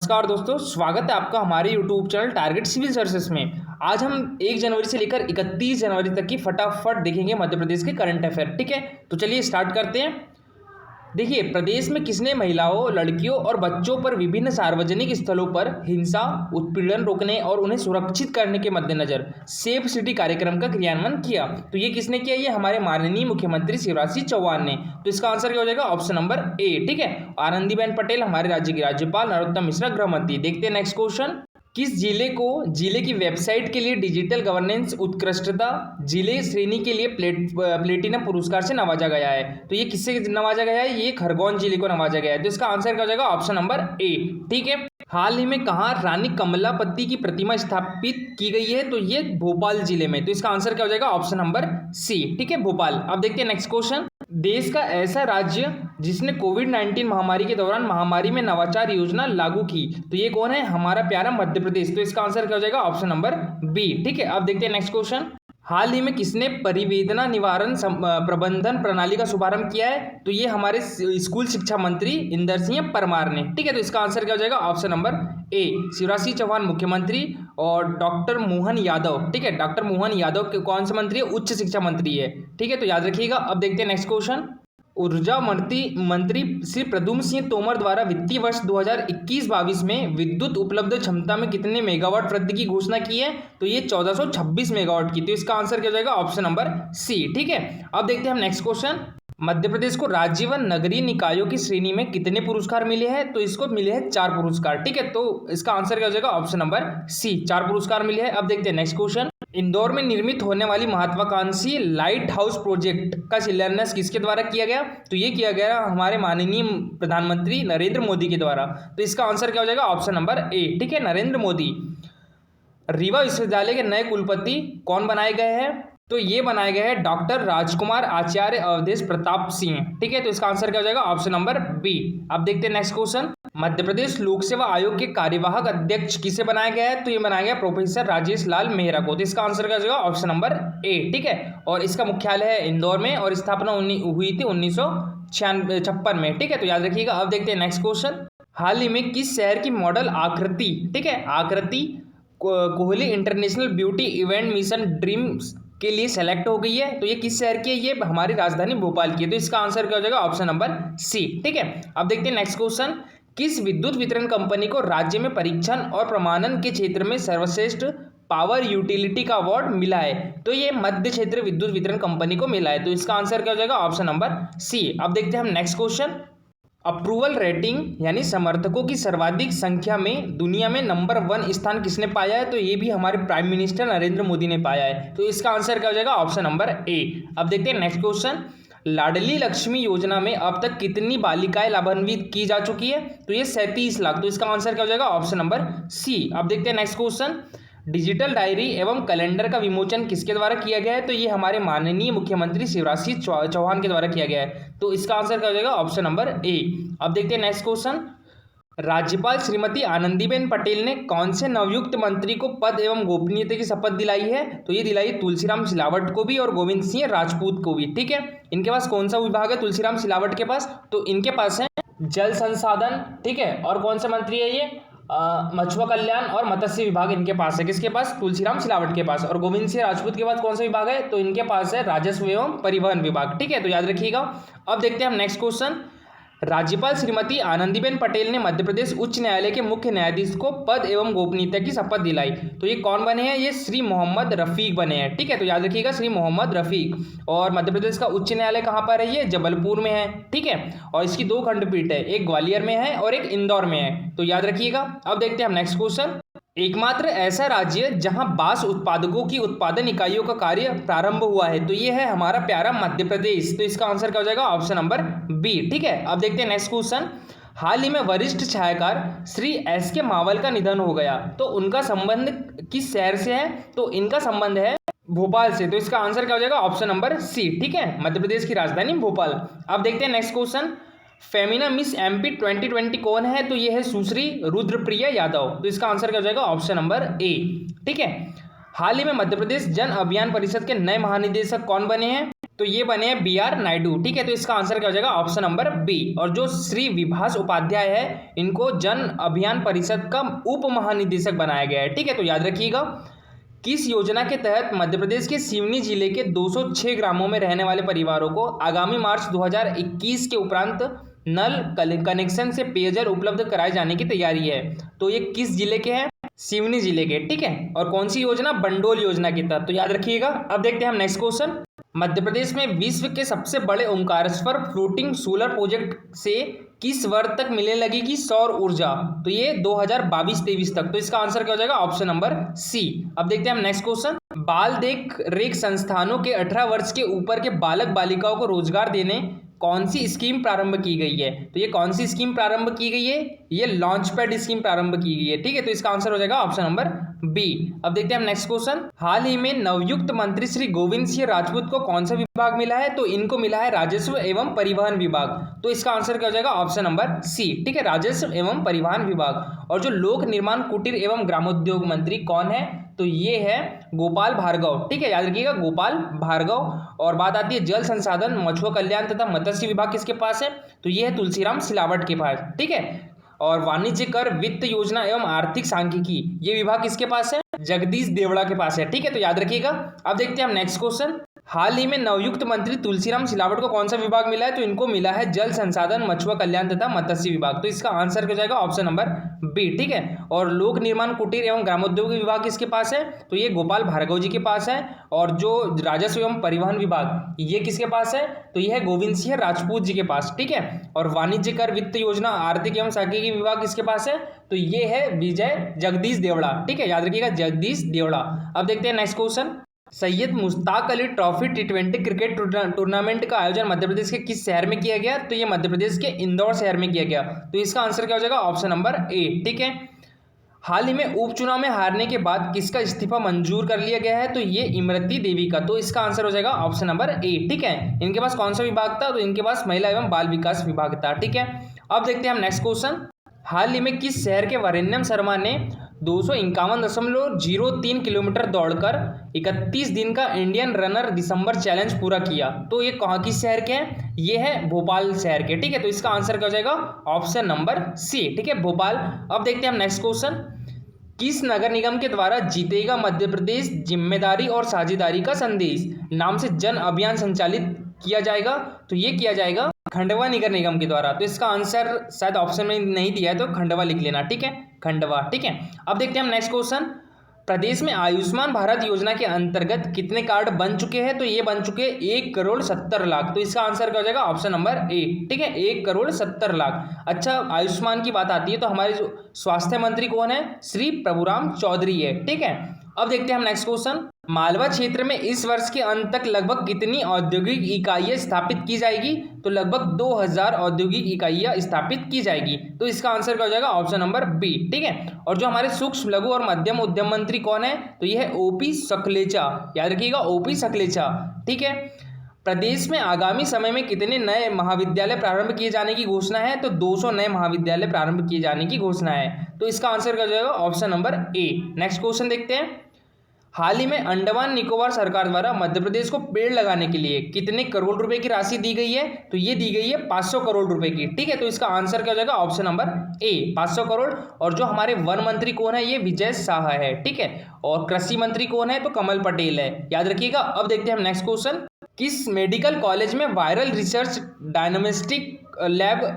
नमस्कार दोस्तों, स्वागत है आपका हमारे YouTube channel target civil services में। आज हम 1 जनवरी से लेकर 31 जनवरी तक की फटाफट देखेंगे मध्य प्रदेश के करंट अफेयर। ठीक है, तो चलिए स्टार्ट करते हैं। देखिए, प्रदेश में किसने महिलाओं, लड़कियों और बच्चों पर विभिन्न सार्वजनिक स्थलों पर हिंसा, उत्पीड़न रोकने और उन्हें सुरक्षित करने के मद्देनजर सेफ सिटी कार्यक्रम का क्रियान्वयन किया? तो ये किसने किया? ये हमारे माननीय मुख्यमंत्री शिवराज सिंह चौहान ने। तो इसका आंसर क्या हो जाएगा? ऑप्शन नंबर ए। ठीक है, आनंदीबेन पटेल हमारे राज्य की राज्यपाल, नरोत्तम मिश्रा गृह मंत्री। देखते हैं नेक्स्ट क्वेश्चन। किस जिले की वेबसाइट के लिए डिजिटल गवर्नेंस उत्कृष्टता जिले श्रेणी के लिए प्लेटिनम पुरस्कार से नवाजा गया है? तो ये किससे नवाजा गया है? ये खरगोन जिले को नवाजा गया है। तो इसका आंसर क्या हो जाएगा? ऑप्शन नंबर ए। ठीक है, हाल ही में कहाँ रानी कमलापति की प्रतिमा स्थापित की गई है? तो ये भोपाल जिले में। तो इसका आंसर क्या हो जाएगा? Option number C. ठीक है, भोपाल। अब देखते हैं नेक्स्ट क्वेश्चन। देश का ऐसा राज्य जिसने कोविड-19 महामारी के दौरान महामारी में नवाचार योजना लागू की, तो ये कौन है? हमारा प्यारा मध्य प्रदेश। तो इसका आंसर क्या हो जाएगा? Option number B. ठीक है, अब देखते हैं नेक्स्ट क्वेश्चन। हाल ही में किसने परिवेदना निवारण प्रबंधन प्रणाली का शुभारंभ किया है? तो ये हमारे स्कूल शिक्षा मंत्री इंदर सिंह परमार ने। ठीक है, तो इसका आंसर क्या हो जाएगा? Option number A, Shivraj Singh Chouhan मुख्यमंत्री और डॉक्टर मोहन यादव। ठीक है, डॉक्टर मोहन यादव कौन से मंत्री है? उच्च शिक्षा मंत्री है। ठीक है, तो याद रखिएगा। अब देखते हैं नेक्स्ट क्वेश्चन। ऊर्जा मंत्री श्री प्रद्युम्न सिंह तोमर द्वारा वित्तीय वर्ष 2021-22 में विद्युत उपलब्ध क्षमता में कितने मेगावाट वृद्धि की घोषणा की है? तो ये 1426 मेगावाट की। तो इसका आंसर क्या हो जाएगा? Option number C. ठीक है, अब देखते हैं हम नेक्स्ट क्वेश्चन। मध्य प्रदेश को राज्य व नगरीय निकायों की श्रेणी में कितने पुरस्कार मिले हैं? तो इसको मिले हैं 4 पुरस्कार। ठीक है, तो इसका आंसर क्या हो जाएगा? ऑप्शन नंबर सी, 4 पुरस्कार मिले हैं। अब देखते हैं नेक्स्ट क्वेश्चन। इंदौर में निर्मित होने वाली महत्वाकांक्षी लाइट हाउस प्रोजेक्ट का शिलान्यास किसके द्वारा किया गया? तो ये किया गया हमारे माननीय प्रधानमंत्री नरेंद्र मोदी के द्वारा। तो इसका आंसर क्या हो जाएगा? ऑप्शन नंबर ए। ठीक है, नरेंद्र मोदी। रीवा विश्वविद्यालय के नए कुलपति कौन बनाए गए हैं? तो ये बनाए गए हैं डॉक्टर राजकुमार आचार्य अवधेश प्रताप सिंह। ठीक है, तो इसका आंसर क्या हो जाएगा? Option number B. अब देखते हैं नेक्स्ट क्वेश्चन। मध्य प्रदेश लोक सेवा आयोग के कार्यवाहक अध्यक्ष किसे बनाया गया है? तो ये बनाया गया प्रोफेसर राजेश लाल मेहरा को। तो इसका आंसर क्या हो जाएगा? ऑप्शन नंबर ए। ठीक है, और इसका मुख्यालय है इंदौर में और स्थापना हुई थी 1956 में। ठीक है, तो याद रखिएगा। अब देखते हैं नेक्स्ट क्वेश्चन। हाल ही में किस शहर की मॉडल आकृति, ठीक है, आकृति Kohli international beauty event mission dreams के लिए सेलेक्ट हो गई है? तो ये किस शहर की है? ये हमारी राजधानी भोपाल की है। तो इसका आंसर क्या हो जाएगा? Option number C. ठीक है, अब देखते हैं नेक्स्ट क्वेश्चन। किस विद्युत वितरण कंपनी को राज्य में परीक्षण और प्रमाणन के क्षेत्र में सर्वश्रेष्ठ पावर यूटिलिटी का अवार्ड मिला है? तो ये मध्य क्षेत्र विद्युत वितरण कंपनी को मिला है। तो इसका आंसर क्या हो जाएगा? Option number C. अब देखते हैं हम नेक्स्ट क्वेश्चन। अप्रूवल रेटिंग यानी समर्थकों की सर्वाधिक संख्या में दुनिया में नंबर 1 स्थान किसने पाया है? तो ये भी हमारे प्राइम मिनिस्टर नरेंद्र मोदी ने पाया है। तो इसका आंसर क्या हो जाएगा? ऑप्शन नंबर ए। अब देखते हैं नेक्स्ट क्वेश्चन। लाडली लक्ष्मी योजना में अब तक कितनी बालिकाएं लाभान्वित की जा चुकी है? तो ये 37 लाख। तो इसका आंसर क्या हो जाएगा? Option number C. अब देखते हैं नेक्स्ट क्वेश्चन। डिजिटल डायरी एवं कैलेंडर का विमोचन किसके द्वारा किया गया है? तो ये हमारे माननीय मुख्यमंत्री शिवराज सिंह चौहान के द्वारा किया गया है। तो इसका आंसर क्या हो जाएगा? ऑप्शन नंबर ए। अब देखते हैं नेक्स्ट क्वेश्चन। राज्यपाल श्रीमती आनंदीबेन पटेल ने कौन से नवयुक्त मंत्री को पद एवं गोपनीयता की शपथ दिलाई है? तो ये दिलाई तुलसीराम सिलावट को भी और गोविंद सिंह राजपूत को भी। ठीक है, इनके पास कौन सा विभाग है तुलसीराम सिलावट के पास? तो इनके पास है जल संसाधन। ठीक है, और कौन सा मंत्री है ये? मछुआ कल्याण और मत्स्य विभाग इनके पास है। किसके पास? तुलसीराम सिलावट के पास। और गोविंद सिंह राजपूत के पास कौन सा विभाग है? तो इनके पास है राजस्व एवं परिवहन विभाग। ठीक है, तो याद रखिएगा। अब देखते हैं हम नेक्स्ट क्वेश्चन। राज्यपाल श्रीमती आनंदीबेन पटेल ने मध्य प्रदेश उच्च न्यायालय के मुख्य न्यायाधीश को पद एवं गोपनीयता की शपथ दिलाई। तो ये कौन बने हैं? ये श्री मोहम्मद रफीक बने हैं। ठीक है, तो याद रखिएगा, श्री मोहम्मद रफीक। और मध्य प्रदेश का उच्च न्यायालय कहाँ पर है? ये जबलपुर में है। ठीक है, और इसकी 2 खंडपीठ है, एक ग्वालियर में है और एक इंदौर में है। तो याद रखिएगा। अब देखते हैं हम नेक्स्ट क्वेश्चन। एकमात्र ऐसा राज्य जहां बांस उत्पादकों की उत्पादन इकाइयों का कार्य प्रारंभ हुआ है, तो ये है हमारा प्यारा मध्य प्रदेश। तो इसका आंसर क्या हो जाएगा? Option number B. ठीक है, अब देखते हैं नेक्स्ट क्वेश्चन। हाल ही में वरिष्ठ छायाकार श्री एस के मावल का निधन हो गया, तो उनका संबंध किस शहर से है? तो इनका संबंध है भोपाल से। तो इसका आंसर क्या हो जाएगा? Option number C. ठीक है, मध्य प्रदेश की राजधानी भोपाल। अब देखते हैं next question. Femina miss MP 2020 कौन है? तो ये है सुश्री रुद्रप्रिया यादव। तो इसका आंसर क्या हो जाएगा? ऑप्शन नंबर ए। ठीक है, हाल ही में मध्य प्रदेश जन अभियान परिषद के नए महानिदेशक कौन बने हैं? तो ये बने हैं BR नायडू, ठीक है। तो इसका आंसर क्या हो जाएगा, ऑप्शन नंबर बी। और जो श्री विभास उपाध्याय है, इनको जन अभियान परिषद का उप महानिदेशक बनाया गया है, ठीक है। तो याद रखिएगा, किस योजना के तहत मध्य प्रदेश के सिवनी जिले के 206 ग्रामों में रहने वाले परिवारों को आगामी मार्च 2021 के उपरांत नल कनेक्शन से पेयजल उपलब्ध कराए जाने की तैयारी है। तो ये किस जिले के हैं, सिवनी जिले के, ठीक है। और कौन सी योजना, बंडोल योजना के तहत, तो याद रखिएगा। अब देखते हैं हम नेक्स्ट क्वेश्चन। मध्य प्रदेश में विश्व के सबसे बड़े ओंकारेश्वर फ्लोटिंग सोलर प्रोजेक्ट से किस वर्ष तक मिलने लगेगी सौर ऊर्जा, तो ये 2022-23 तक। तो इसका आंसर क्या हो जाएगा, ऑप्शन नंबर सी। अब देखते हैं हम नेक्स्ट क्वेश्चन। बाल देख रेख संस्थानों के 18 वर्ष के ऊपर के बालक बालिकाओं को रोजगार देने कौन सी स्कीम प्रारंभ की गई है, तो ये कौन सी स्कीम प्रारंभ की गई है, ये लॉन्च पैड स्कीम प्रारंभ की गई है, ठीक है। तो इसका आंसर हो जाएगा ऑप्शन नंबर बी। अब देखते हैं हम नेक्स्ट क्वेश्चन। हाल ही में नवयुक्त मंत्री श्री गोविंद सिंह राजपूत को कौन सा विभाग मिला है, तो इनको मिला है राजस्व एवं परिवहन विभाग। तो इसका आंसर क्या हो जाएगा, ऑप्शन नंबर सी, ठीक है, राजस्व एवं परिवहन विभाग। और जो लोक निर्माण कुटीर एवं ग्रामोद्योग मंत्री कौन है, तो ये है गोपाल भार्गव, ठीक है, याद रखिएगा, गोपाल भार्गव। और बात आती है जल संसाधन, मछुआ कल्याण तथा मत्स्य विभाग किसके पास है, तो ये है तुलसीराम सिलावट के पास, ठीक है। और वाणिज्य कर, वित्त योजना एवं आर्थिक सांख्यिकी, ये विभाग किसके पास है, जगदीश देवड़ा के पास है, ठीक है। तो याद रखिएगा। अब देखते हैं हम नेक्स्ट क्वेश्चन। हाल ही में नवयुक्त मंत्री तुलसीराम सिलावट को कौन सा विभाग मिला है, तो इनको मिला है जल संसाधन, मछुआ कल्याण तथा मत्स्य विभाग। तो इसका आंसर क्या हो जाएगा, ऑप्शन नंबर बी, ठीक है। और लोक निर्माण कुटीर एवं ग्रामोद्योग विभाग किसके पास है, तो ये गोपाल भार्गव जी के पास है। और जो राजस्व एवं परिवहन विभाग, ये किसके पास है, तो ये है गोविंद सिंह राजपूत जी के पास, ठीक है। और वाणिज्य कर, वित्त योजना, आर्थिक एवं सांख्यिकी विभाग किसके पास है, तो ये है विजय जगदीश देवड़ा, ठीक है, याद रखिएगा, जगदीश देवड़ा। अब देखते हैं next question. Syed Mushtaq Ali trophy T20 cricket tournament का आयोजन मध्य प्रदेश के किस शहर में किया गया, तो ये मध्य प्रदेश के इंदौर शहर में किया गया। तो इसका आंसर क्या हो जाएगा, ऑप्शन नंबर ए, ठीक है। हाल ही में उपचुनाव में हारने के बाद किसका इस्तीफा मंजूर कर लिया गया है, तो ये इमरती देवी का। तो इसका आंसर हो जाएगा ऑप्शन नंबर ए, ठीक है। इनके पास कौन सा विभाग था, तो इनके पास महिला एवं बाल विकास विभाग था, ठीक है। अब देखते हैं हम नेक्स्ट क्वेश्चन। हाल ही में किस शहर के वरेण्यम शर्मा ने 251.03 किलोमीटर दौड़कर 31 दिन का इंडियन रनर दिसंबर चैलेंज पूरा किया, तो ये कहाँ किस शहर के हैं, ये है भोपाल शहर के, ठीक है। तो इसका आंसर क्या हो जाएगा, ऑप्शन नंबर सी, ठीक है, भोपाल। अब देखते हैं हम नेक्स्ट क्वेश्चन। किस नगर निगम के द्वारा जीतेगा मध्य प्रदेश जिम्मेदारी और साझेदारी का संदेश नाम से जन अभियान संचालित किया जाएगा, तो ये किया जाएगा खंडवा नगर निगम के द्वारा। तो इसका आंसर शायद ऑप्शन में नहीं दिया है, तो खंडवा लिख लेना, ठीक है, खंडवा, ठीक है। अब देखते हैं हम नेक्स्ट क्वेश्चन। प्रदेश में आयुष्मान भारत योजना के अंतर्गत कितने कार्ड बन चुके हैं, तो ये बन चुके हैं 1,70,00,000। तो इसका आंसर क्या हो जाएगा, ऑप्शन नंबर ए, ठीक है, 1,70,00,000। अच्छा, आयुष्मान की बात आती है तो हमारे जो स्वास्थ्य मंत्री कौन है, श्री प्रभुराम चौधरी है, ठीक है। अब देखते हैं हम नेक्स्ट क्वेश्चन। मालवा क्षेत्र में इस वर्ष के अंत तक लगभग कितनी औद्योगिक इकाइयां स्थापित की जाएगी, तो लगभग 2000 औद्योगिक इकाइयां स्थापित की जाएगी। तो इसका आंसर क्या हो जाएगा, ऑप्शन नंबर बी, ठीक है। और जो हमारे सूक्ष्म लघु और मध्यम उद्यम मंत्री कौन है, तो यह है ओपी सकलेचा, याद रखिएगा, ओपी सकलेचा, ठीक है। प्रदेश में आगामी समय में कितने नए महाविद्यालय प्रारंभ किए जाने की घोषणा है, तो 200 नए महाविद्यालय प्रारंभ किए जाने की घोषणा है। तो इसका आंसर क्या हो जाएगा, ऑप्शन नंबर ए। नेक्स्ट क्वेश्चन देखते हैं। हाल ही में अंडमान निकोबार सरकार द्वारा मध्य प्रदेश को पेड़ लगाने के लिए कितने करोड़ रुपए की राशि दी गई है, तो ये दी गई है 500 करोड़ रुपए की, ठीक है। तो इसका आंसर क्या हो जाएगा, ऑप्शन नंबर ए, 500 करोड़। और जो हमारे वन मंत्री कौन है, ये विजय शाह है, ठीक है। और कृषि मंत्री कौन है, तो कमल पटेल है, याद रखिएगा। अब देखते हैं हम नेक्स्ट क्वेश्चन। किस मेडिकल कॉलेज में viral research diagnostic lab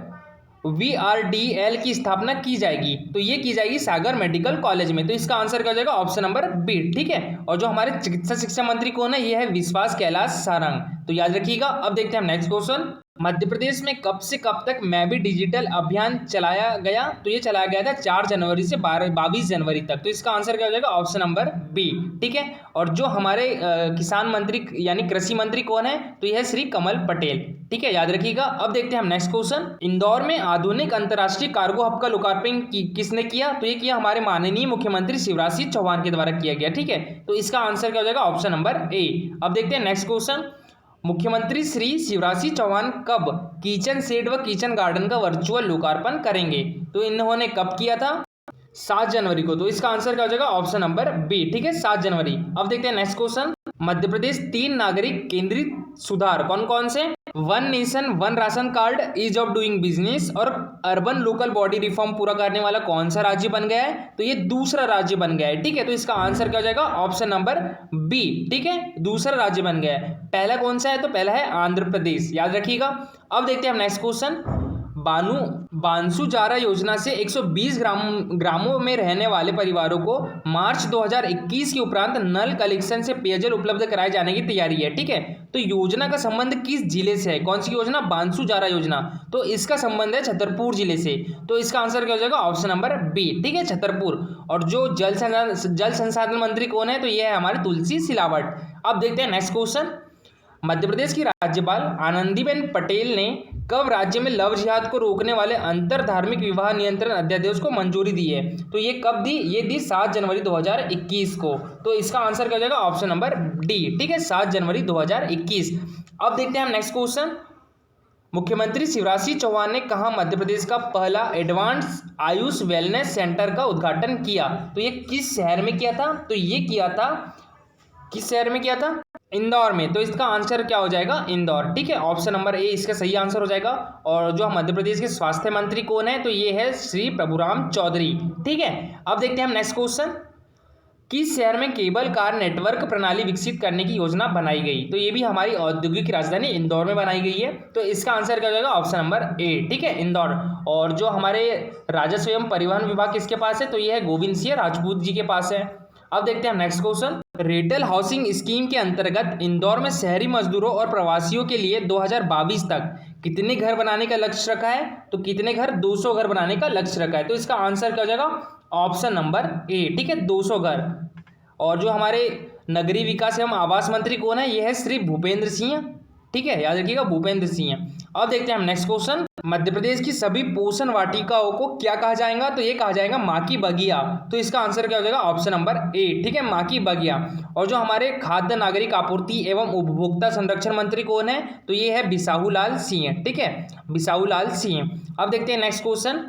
VRDL की स्थापना की जाएगी, तो ये की जाएगी सागर मेडिकल कॉलेज में। तो इसका आंसर क्या हो जाएगा, ऑप्शन नंबर बी, ठीक है। और जो हमारे चिकित्सा शिक्षा मंत्री कौन है, ये है विश्वास कैलाश सारंग, तो याद रखिएगा। अब देखते हैं हम नेक्स्ट क्वेश्चन। मध्य प्रदेश में कब से कब तक मैं भी डिजिटल अभियान चलाया गया, तो ये चलाया गया था 4 जनवरी से 22 जनवरी तक। तो इसका आंसर क्या हो जाएगा, ऑप्शन नंबर बी, ठीक है। और जो हमारे किसान मंत्री यानी कृषि मंत्री कौन है, तो यह है श्री कमल पटेल, ठीक है, याद रखिएगा। अब देखते हैं हम नेक्स्ट क्वेश्चन। इंदौर में आधुनिक अंतर्राष्ट्रीय कार्गो हब का लोकार्पण किसने किया, तो ये किया हमारे माननीय मुख्यमंत्री शिवराज सिंह चौहान के द्वारा किया गया, ठीक है। तो इसका आंसर क्या हो जाएगा, ऑप्शन नंबर ए। अब देखते हैं नेक्स्ट क्वेश्चन। मुख्यमंत्री श्री शिवराज सिंह चौहान कब किचन शेड व किचन गार्डन का वर्चुअल लोकार्पण करेंगे, तो इन्होंने कब किया था, 7 जनवरी को। तो इसका आंसर क्या हो जाएगा, ऑप्शन नंबर बी, ठीक है, 7 जनवरी। अब देखते हैं नेक्स्ट क्वेश्चन। मध्य प्रदेश 3 नागरिक केंद्रित सुधार कौन कौन से? One nation one ration card, ease of doing business और अर्बन लोकल बॉडी रिफॉर्म पूरा करने वाला कौन सा राज्य बन गया है? तो ये दूसरा राज्य बन गया है। ठीक है, तो इसका आंसर क्या हो जाएगा? Option number B. ठीक है, दूसरा राज्य बन गया है। पहला कौन सा है? तो पहला है आंध्र प्रदेश, याद रखिएगा। अब देखते हैं हम नेक्स्ट क्वेश्चन। बांसुजारा योजना से 120 ग्रामों में रहने वाले परिवारों को मार्च 2021 के उपरांत नल कलेक्शन से पेयजल उपलब्ध कराए जाने की तैयारी है। ठीक है, तो योजना का संबंध किस जिले से है? कौन सी योजना? बांसुजारा योजना। तो इसका संबंध है छतरपुर जिले से। तो इसका आंसर क्या हो जाएगा? Option number B. ठीक है, छतरपुर। और जो जल संसाधन मंत्री कौन है? तो ये है हमारे तुलसी सिलावट। अब देखते हैं नेक्स्ट क्वेश्चन। मध्य प्रदेश की राज्यपाल आनंदीबेन पटेल ने कब राज्य में लव जिहाद को रोकने वाले अंतर धार्मिक विवाह नियंत्रण अध्यादेश को मंजूरी दी है? तो ये कब दी? ये दी 7 जनवरी 2021 को। तो इसका आंसर क्या हो जाएगा? Option number D. ठीक है, 7 जनवरी 2021। अब देखते हैं हम नेक्स्ट क्वेश्चन। मुख्यमंत्री शिवराज सिंह चौहान ने कहाँ मध्य प्रदेश का पहला एडवांस आयुष वेलनेस सेंटर का उद्घाटन किया? तो ये किस शहर में किया था? तो ये किया था, किस शहर में किया था? इंदौर में। तो इसका आंसर क्या हो जाएगा? इंदौर। ठीक है, ऑप्शन नंबर ए इसका सही आंसर हो जाएगा। और जो मध्य प्रदेश के स्वास्थ्य मंत्री कौन है? तो ये है श्री प्रभुराम चौधरी। ठीक है, अब देखते हैं हम नेक्स्ट क्वेश्चन। किस शहर में केबल कार नेटवर्क प्रणाली विकसित करने की योजना बनाई गई? तो ये भी हमारी औद्योगिक राजधानी इंदौर में बनाई गई है। तो इसका आंसर क्या हो जाएगा? ऑप्शन नंबर ए। ठीक है, इंदौर। और जो हमारे राजस्व एवं परिवहन विभाग किसके पास है? तो ये है गोविंद सिंह राजपूत जी के पास है। अब देखते हैं हम next question. Ratle housing scheme के अंतर्गत इंदौर में शहरी मजदूरों और प्रवासियों के लिए 2022 तक कितने घर बनाने का लक्ष्य रखा है? तो कितने घर? 200 घर बनाने का लक्ष्य रखा है। तो इसका आंसर क्या हो जाएगा? ऑप्शन नंबर ए। ठीक है, 200 घर। और जो हमारे नगरीय विकास एवं आवास मंत्री कौन है? ये है श्री भूपेंद्र सिंह। ठीक है, याद रखिएगा, भूपेंद्र सिंह। अब देखते हैं हम नेक्स्ट क्वेश्चन। मध्य प्रदेश की सभी पोषण वाटिकाओं को क्या कहा जाएगा? तो ये कहा जाएगा माँ की बगिया। तो इसका आंसर क्या हो जाएगा? ऑप्शन नंबर ए। ठीक है, माँ की बगिया। और जो हमारे खाद्य नागरिक आपूर्ति एवं उपभोक्ता संरक्षण मंत्री कौन है? तो ये है बिसाहूलाल सिंह। ठीक है, बिसाहूलाल सिंह। अब देखते हैं नेक्स्ट क्वेश्चन।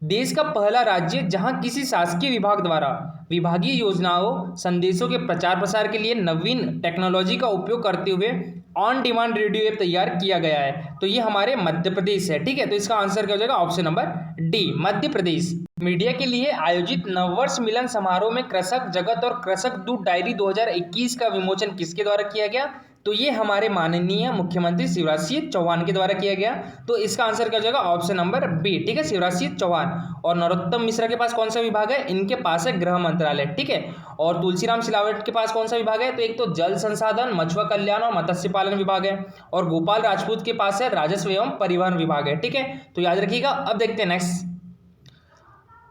देश का पहला राज्य जहां किसी शासकीय विभाग द्वारा विभागीय योजनाओं संदेशों के प्रचार प्रसार के लिए नवीन टेक्नोलॉजी का उपयोग करते हुए ऑन डिमांड रेडियो ऐप तैयार किया गया है, तो ये हमारे मध्य प्रदेश है। ठीक है, तो इसका आंसर क्या हो जाएगा? Option number D, Madhya Pradesh. Media के लिए आयोजित नववर्ष मिलन समारोह में कृषक जगत और कृषक दूत डायरी 2021 का विमोचन किसके द्वारा किया गया? तो ये हमारे माननीय मुख्यमंत्री शिवराज सिंह चौहान के द्वारा किया गया। तो इसका आंसर क्या हो जाएगा? Option number B. ठीक है, शिवराज सिंह चौहान। और नरोत्तम मिश्रा के पास कौन सा विभाग है? इनके पास है गृह मंत्रालय। ठीक है, और तुलसीराम सिलावट के पास कौन सा विभाग है? तो एक तो जल संसाधन, मछुआ कल्याण और मत्स्य पालन विभाग है। और गोपाल राजपूत के पास है राजस्व एवं परिवहन विभाग है। ठीक है, तो याद रखिएगा। अब देखते हैं नेक्स्ट।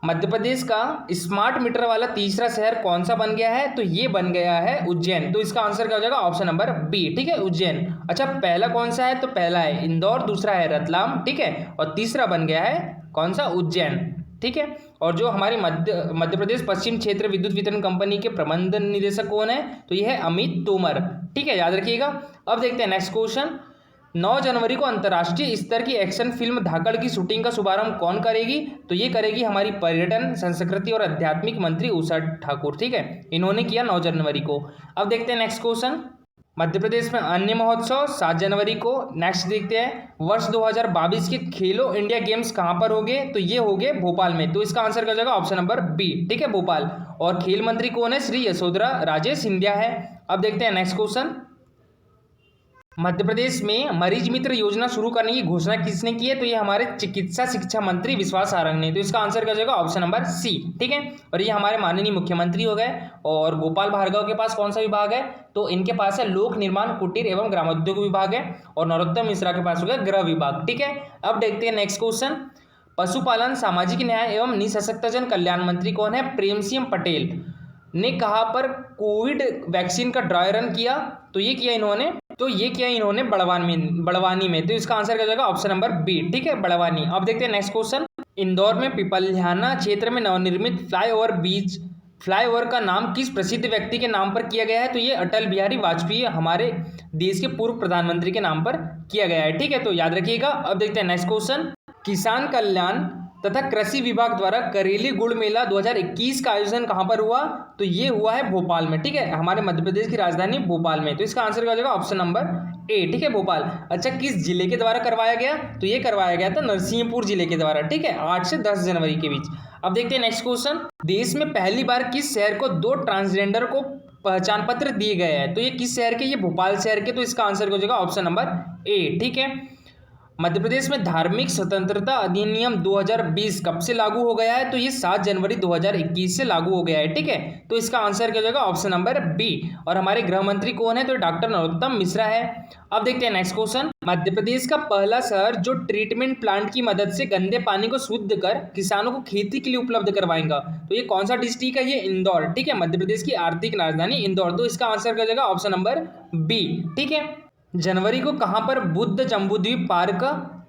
मध्य प्रदेश का स्मार्ट मीटर वाला तीसरा शहर कौन सा बन गया है? तो ये बन गया है उज्जैन। तो इसका आंसर क्या हो जाएगा? Option number B. ठीक है, उज्जैन। अच्छा, पहला कौन सा है? तो पहला है इंदौर, दूसरा है रतलाम। ठीक है, और तीसरा बन गया है कौन सा? उज्जैन। ठीक है, और जो हमारी मध्य प्रदेश पश्चिम क्षेत्र विद्युत वितरण कंपनी के प्रबंध निदेशक कौन है? तो ये है अमित तोमर। ठीक है, याद रखिएगा। अब देखते हैं नेक्स्ट क्वेश्चन। 9 जनवरी को अंतर्राष्ट्रीय स्तर की एक्शन फिल्म धाकड़ की शूटिंग का शुभारंभ कौन करेगी? तो ये करेगी हमारी पर्यटन, संस्कृति और आध्यात्मिक मंत्री उषा ठाकुर। ठीक है, इन्होंने किया 9 जनवरी को। अब देखते हैं नेक्स्ट क्वेश्चन। मध्य प्रदेश में अन्य महोत्सव 7 जनवरी को। नेक्स्ट देखते हैं, वर्ष 2022 के खेलो इंडिया गेम्स कहाँ पर होंगे? तो ये होंगे भोपाल में। तो इसका आंसर क्या हो जाएगा? Option number B. ठीक है, भोपाल। और खेल मंत्री कौन है? श्री यशोधरा राजे सिंधिया है। अब देखते हैं नेक्स्ट क्वेश्चन। मध्य प्रदेश में मरीज मित्र योजना शुरू करने की घोषणा किसने की है? तो ये हमारे चिकित्सा शिक्षा मंत्री विश्वास सारंग ने। तो इसका आंसर क्या हो जाएगा? Option number C. ठीक है, और ये हमारे माननीय मुख्यमंत्री हो गए। और गोपाल भार्गव के पास कौन सा विभाग है? तो इनके पास है लोक निर्माण, कुटीर एवं ग्रामोद्योग विभाग है। और नरोत्तम मिश्रा के पास हो गया गृह विभाग। ठीक है, अब देखते हैं नेक्स्ट क्वेश्चन। पशुपालन, सामाजिक न्याय एवं निःशक्तजन कल्याण मंत्री कौन है? प्रेम सिंह पटेल ने कहाँ पर कोविड वैक्सीन का ड्राई रन किया? तो ये किया इन्होंने बड़वानी में। तो इसका आंसर क्या हो जाएगा? Option number B. ठीक है, बड़वानी। अब देखते हैं नेक्स्ट क्वेश्चन। इंदौर में पिपल्याना क्षेत्र में नवनिर्मित फ्लाईओवर का नाम किस प्रसिद्ध व्यक्ति के नाम पर किया गया है? तो ये अटल बिहारी वाजपेयी, हमारे देश के पूर्व प्रधानमंत्री के नाम पर किया गया है। ठीक है, तो याद रखिएगा। अब देखते हैं नेक्स्ट क्वेश्चन। किसान कल्याण तथा कृषि विभाग द्वारा करेली गुड़ मेला 2021 का आयोजन कहाँ पर हुआ? तो ये हुआ है भोपाल में, ठीक है, हमारे मध्य प्रदेश की राजधानी भोपाल में। तो इसका आंसर क्या हो जाएगा? ऑप्शन नंबर ए, ठीक है, भोपाल। अच्छा, किस जिले के द्वारा करवाया गया? तो ये करवाया गया था नरसिंहपुर जिले के द्वारा, ठीक है, 8 से 10 जनवरी के बीच। अब देखते हैं नेक्स्ट क्वेश्चन। देश में पहली बार किस शहर को 2 ट्रांसजेंडर को पहचान पत्र दिए गए हैं? तो ये किस शहर के? ये भोपाल शहर के। तो इसका आंसर हो जाएगा ऑप्शन नंबर ए, ठीक है। मध्य प्रदेश में धार्मिक स्वतंत्रता अधिनियम 2020 कब से लागू हो गया है? तो ये 7 जनवरी 2021 से लागू हो गया है, ठीक है। तो इसका आंसर क्या हो जाएगा? Option number B. और हमारे गृह मंत्री कौन है? तो डॉक्टर नरोत्तम मिश्रा है। अब देखते हैं नेक्स्ट क्वेश्चन। मध्य प्रदेश का पहला शहर जो ट्रीटमेंट प्लांट की मदद से गंदे पानी को शुद्ध कर किसानों को खेती के लिए उपलब्ध करवाएगा, तो ये कौन सा डिस्ट्रिक्ट है? ये इंदौर, ठीक है, मध्य प्रदेश की आर्थिक राजधानी इंदौर। तो इसका आंसर क्या हो जाएगा? ऑप्शन नंबर बी, ठीक है। जनवरी को कहां पर बुद्ध जम्बूद्वीप पार्क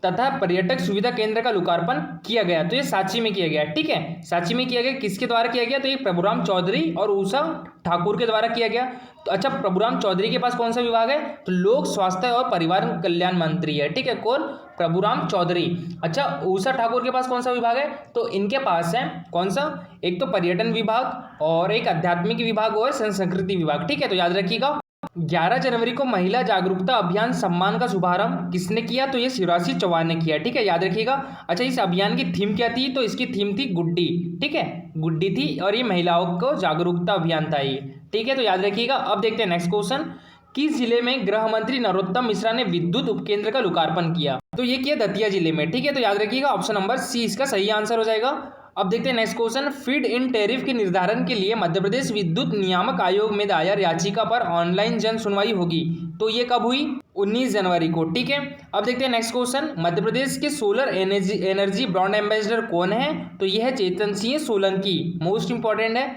तथा पर्यटक सुविधा केंद्र का लोकार्पण किया गया? तो ये सांची में किया गया, ठीक है, सांची में किया गया। किसके द्वारा किया गया? तो ये प्रभुराम चौधरी और उषा ठाकुर के द्वारा किया गया। तो अच्छा, प्रभुराम चौधरी के पास कौन सा विभाग है? तो लोक स्वास्थ्य और परिवार कल्याण मंत्री है, ठीक है, कौन? प्रभुराम चौधरी। अच्छा, उषा ठाकुर के पास कौन सा विभाग है? तो इनके पास है कौन सा? एक तो पर्यटन विभाग और एक आध्यात्मिक विभाग और संस्कृति विभाग, ठीक है। तो याद रखिएगा। 11 जनवरी को महिला जागरूकता अभियान सम्मान का शुभारंभ किसने किया? तो ये शिवराज सिंह चौहान ने किया, ठीक है, याद रखिएगा। अच्छा, इस अभियान की थीम क्या थी? तो इसकी थीम थी गुड्डी, ठीक है, गुड्डी थी, और ये महिलाओं को जागरूकता अभियान था ये, ठीक है। तो याद रखिएगा। अब देखते हैं नेक्स्ट क्वेश्चन। किस जिले में गृह मंत्री नरोत्तम मिश्रा ने विद्युत उपकेंद्र का लोकार्पण किया? तो ये किया दतिया जिले में, ठीक है। तो याद रखिएगा ऑप्शन नंबर सी इसका सही आंसर हो जाएगा। अब देखते हैं next question. Feed in tariff के निर्धारण के लिए मध्य प्रदेश विद्युत नियामक आयोग में दायर याचिका पर ऑनलाइन जन सुनवाई होगी, तो ये कब हुई? 19 जनवरी को, ठीक है। अब देखते हैं नेक्स्ट क्वेश्चन। मध्य प्रदेश के सोलर एनर्जी ब्रांड एम्बेसडर कौन है? तो यह है चेतन सिंह सोलंकी, मोस्ट इंपॉर्टेंट है,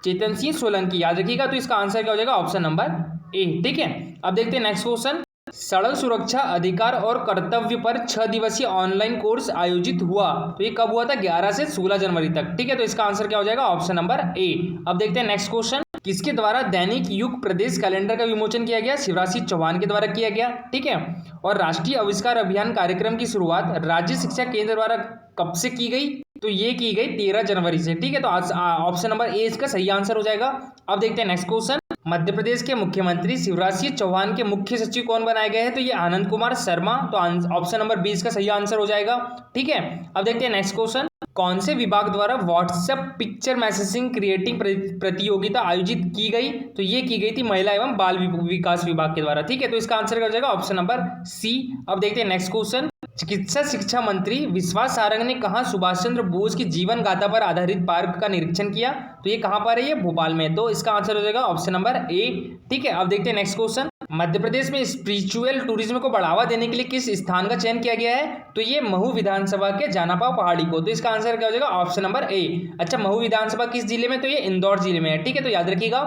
चेतन सिंह सोलंकी, याद रखिएगा। तो इसका आंसर क्या हो जाएगा? ऑप्शन नंबर ए, ठीक है। अब देखते हैं नेक्स्ट क्वेश्चन। सड़क सुरक्षा अधिकार और कर्तव्य पर 6 दिवसीय ऑनलाइन कोर्स आयोजित हुआ, तो ये कब हुआ था? 11 से 16 जनवरी तक, ठीक है। तो इसका आंसर क्या हो जाएगा? ऑप्शन नंबर ए। अब देखते हैं नेक्स्ट क्वेश्चन। किसके द्वारा दैनिक युग प्रदेश कैलेंडर का विमोचन किया गया? शिवराज सिंह चौहान के द्वारा किया गया, ठीक है। और राष्ट्रीय आविष्कार अभियान कार्यक्रम की शुरुआत राज्य शिक्षा केंद्र द्वारा कब से की गई? तो ये की गई 13 जनवरी से, ठीक है। तो ऑप्शन नंबर ए इसका सही आंसर हो जाएगा। अब देखते हैं नेक्स्ट क्वेश्चन। मध्य प्रदेश के मुख्यमंत्री शिवराज सिंह चौहान के मुख्य सचिव कौन बनाए गए हैं? तो ये आनंद कुमार शर्मा। तो ऑप्शन नंबर 20 का सही आंसर हो जाएगा, ठीक है। अब देखते हैं नेक्स्ट क्वेश्चन। कौन से विभाग द्वारा व्हाट्सएप पिक्चर मैसेजिंग क्रिएटिंग प्रतियोगिता आयोजित की गई? तो ये की गई थी महिला एवं बाल विकास विभाग के द्वारा, ठीक है। तो इसका आंसर हो जाएगा ऑप्शन नंबर सी। अब देखते हैं नेक्स्ट क्वेश्चन। चिकित्सा शिक्षा मंत्री विश्वास सारंग ने कहा सुभाष चंद्र बोस की जीवन गाथा पर आधारित पार्क का निरीक्षण किया? तो ये कहां पर है? ये भोपाल में। तो इसका आंसर हो जाएगा ऑप्शन नंबर ए, ठीक है। अब देखते हैं नेक्स्ट क्वेश्चन। मध्य प्रदेश में स्पिरिचुअल टूरिज्म को बढ़ावा देने के लिए किस स्थान का चयन किया गया है? तो ये महू विधानसभा के जानापाव पहाड़ी को। तो इसका आंसर क्या हो जाएगा? ऑप्शन नंबर ए। अच्छा, महू विधानसभा किस जिले में? तो ये इंदौर जिले में है, ठीक है। तो याद रखिएगा।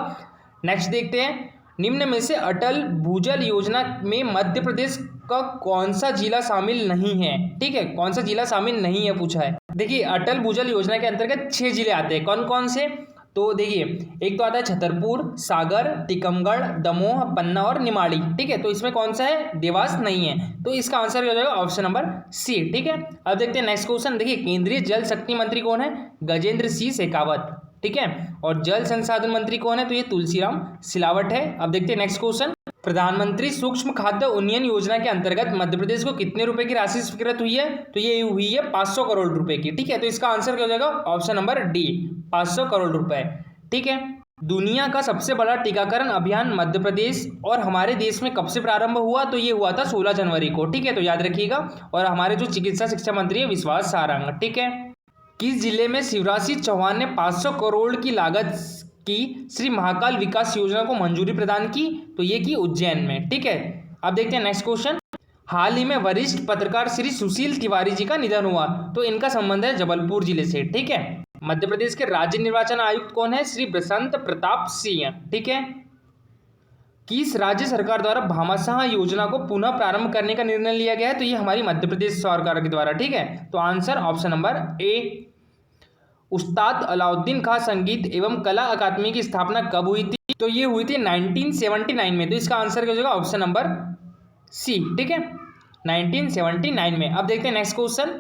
नेक्स्ट देखते हैं। निम्न में से अटल भूजल योजना में मध्य प्रदेश का कौन सा जिला शामिल नहीं है? ठीक है, कौन सा जिला शामिल नहीं है पूछा है। देखिए, अटल भूजल योजना के अंतर्गत 6 जिले आते हैं। कौन कौन से? तो देखिए, एक तो आता है छतरपुर, सागर, टीकमगढ़, दमोह, पन्ना और निमाड़ी, ठीक है। तो इसमें कौन सा है? देवास नहीं है। तो इसका आंसर हो जाएगा ऑप्शन नंबर सी, ठीक है। अब देखते हैं नेक्स्ट क्वेश्चन। देखिए, केंद्रीय जल शक्ति मंत्री कौन है? गजेंद्र सिंह शेखावत, ठीक है। और जल संसाधन मंत्री कौन है? तो ये तुलसीराम सिलावट है। अब देखते हैं नेक्स्ट क्वेश्चन। प्रधानमंत्री सूक्ष्म खाद्य उन्नयन योजना के अंतर्गत मध्य प्रदेश को कितने रुपए की राशि स्वीकृत हुई है? तो ये हुई है 500 करोड़ रुपए की, ठीक है। तो इसका आंसर क्या हो जाएगा? ऑप्शन नंबर डी, 500 करोड़ रुपए, ठीक है। दुनिया का सबसे बड़ा टीकाकरण अभियान मध्य प्रदेश और हमारे देश में कब से प्रारंभ हुआ? तो ये हुआ था 16 जनवरी को, ठीक है। तो याद रखिएगा। और हमारे जो चिकित्सा शिक्षा मंत्री है विश्वास सारंग, ठीक है। किस जिले में शिवराज सिंह चौहान ने 500 करोड़ की लागत की श्री महाकाल विकास योजना को मंजूरी प्रदान की? तो ये की उज्जैन में, ठीक है। अब देखते हैं नेक्स्ट क्वेश्चन। हाल ही में वरिष्ठ पत्रकार श्री सुशील तिवारी जी का निधन हुआ, तो इनका संबंध है जबलपुर जिले से, ठीक है। मध्य प्रदेश के राज्य निर्वाचन आयुक्त कौन है? श्री बसंत प्रताप सिंह, ठीक है। किस राज्य सरकार द्वारा भामाशाह योजना को पुनः प्रारंभ करने का निर्णय लिया गया है? तो ये हमारी मध्य प्रदेश सरकार के द्वारा, ठीक है। तो आंसर ऑप्शन नंबर ए। उस्ताद अलाउद्दीन खां संगीत एवं कला अकादमी की स्थापना कब हुई थी? तो ये हुई थी 1979 में। तो इसका आंसर क्या हो जाएगा? ऑप्शन नंबर सी, ठीक है, 1979 में। अब देखते हैं नेक्स्ट क्वेश्चन।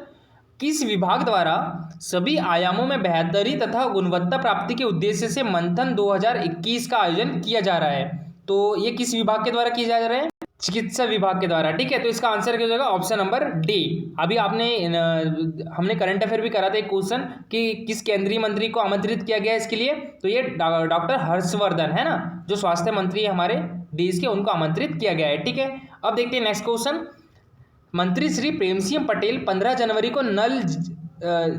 किस विभाग द्वारा सभी आयामों में बेहतरी तथा गुणवत्ता प्राप्ति के उद्देश्य से मंथन 2021 का आयोजन किया जा रहा है? तो ये किस विभाग के द्वारा किया जा रहा है? चिकित्सा विभाग के द्वारा। ठीक है, तो इसका आंसर क्या हो जाएगा? Option number D. अभी हमने करंट अफेयर भी करा था एक क्वेश्चन कि किस केंद्रीय मंत्री को आमंत्रित किया गया है इसके लिए, तो ये डॉक्टर हर्षवर्धन है ना, जो स्वास्थ्य मंत्री है हमारे देश के, उनको आमंत्रित किया गया है। ठीक है, अब देखते हैं नेक्स्ट क्वेश्चन। मंत्री श्री प्रेम सिंह पटेल 15 जनवरी को नल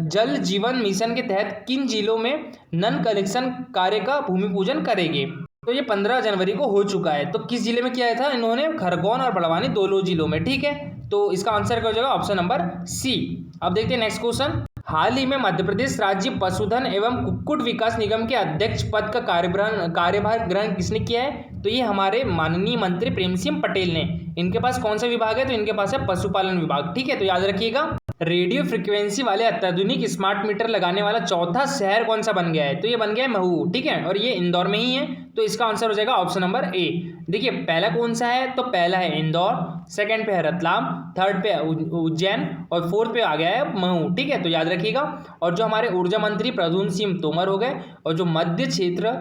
जल जीवन मिशन के तहत किन जिलों में नल कनेक्शन कार्य का भूमि पूजन करेंगे? तो ये 15 जनवरी को हो चुका है। तो किस जिले में किया था इन्होंने? खरगोन और बड़वानी दोनों जिलों में। ठीक है, तो इसका आंसर क्या हो जाएगा? Option number C. अब देखते हैं नेक्स्ट क्वेश्चन। हाल ही में मध्य प्रदेश राज्य पशुधन एवं कुक्कुट विकास निगम के अध्यक्ष पद का कार्यभार ग्रहण किसने किया है? तो ये हमारे माननीय मंत्री प्रेम सिंह पटेल ने। इनके पास कौन सा विभाग है? तो इनके पास है पशुपालन विभाग। ठीक है, तो याद रखिएगा। रेडियो फ्रिक्वेंसी वाले अत्याधुनिक स्मार्ट मीटर लगाने वाला चौथा शहर कौन सा बन गया है? तो ये बन गया है महू। ठीक है, और ये इंदौर में ही है, तो इसका आंसर हो जाएगा ऑप्शन नंबर ए। देखिए पहला कौन सा है? तो पहला है इंदौर, सेकंड पे है रतलाम, थर्ड पे उज्जैन और फोर्थ पे आ गया है महू। ठीक है, तो याद रखिएगा। और जो हमारे ऊर्जा मंत्री प्रद्युम्न सिंह तोमर हो गए, और जो मध्य क्षेत्र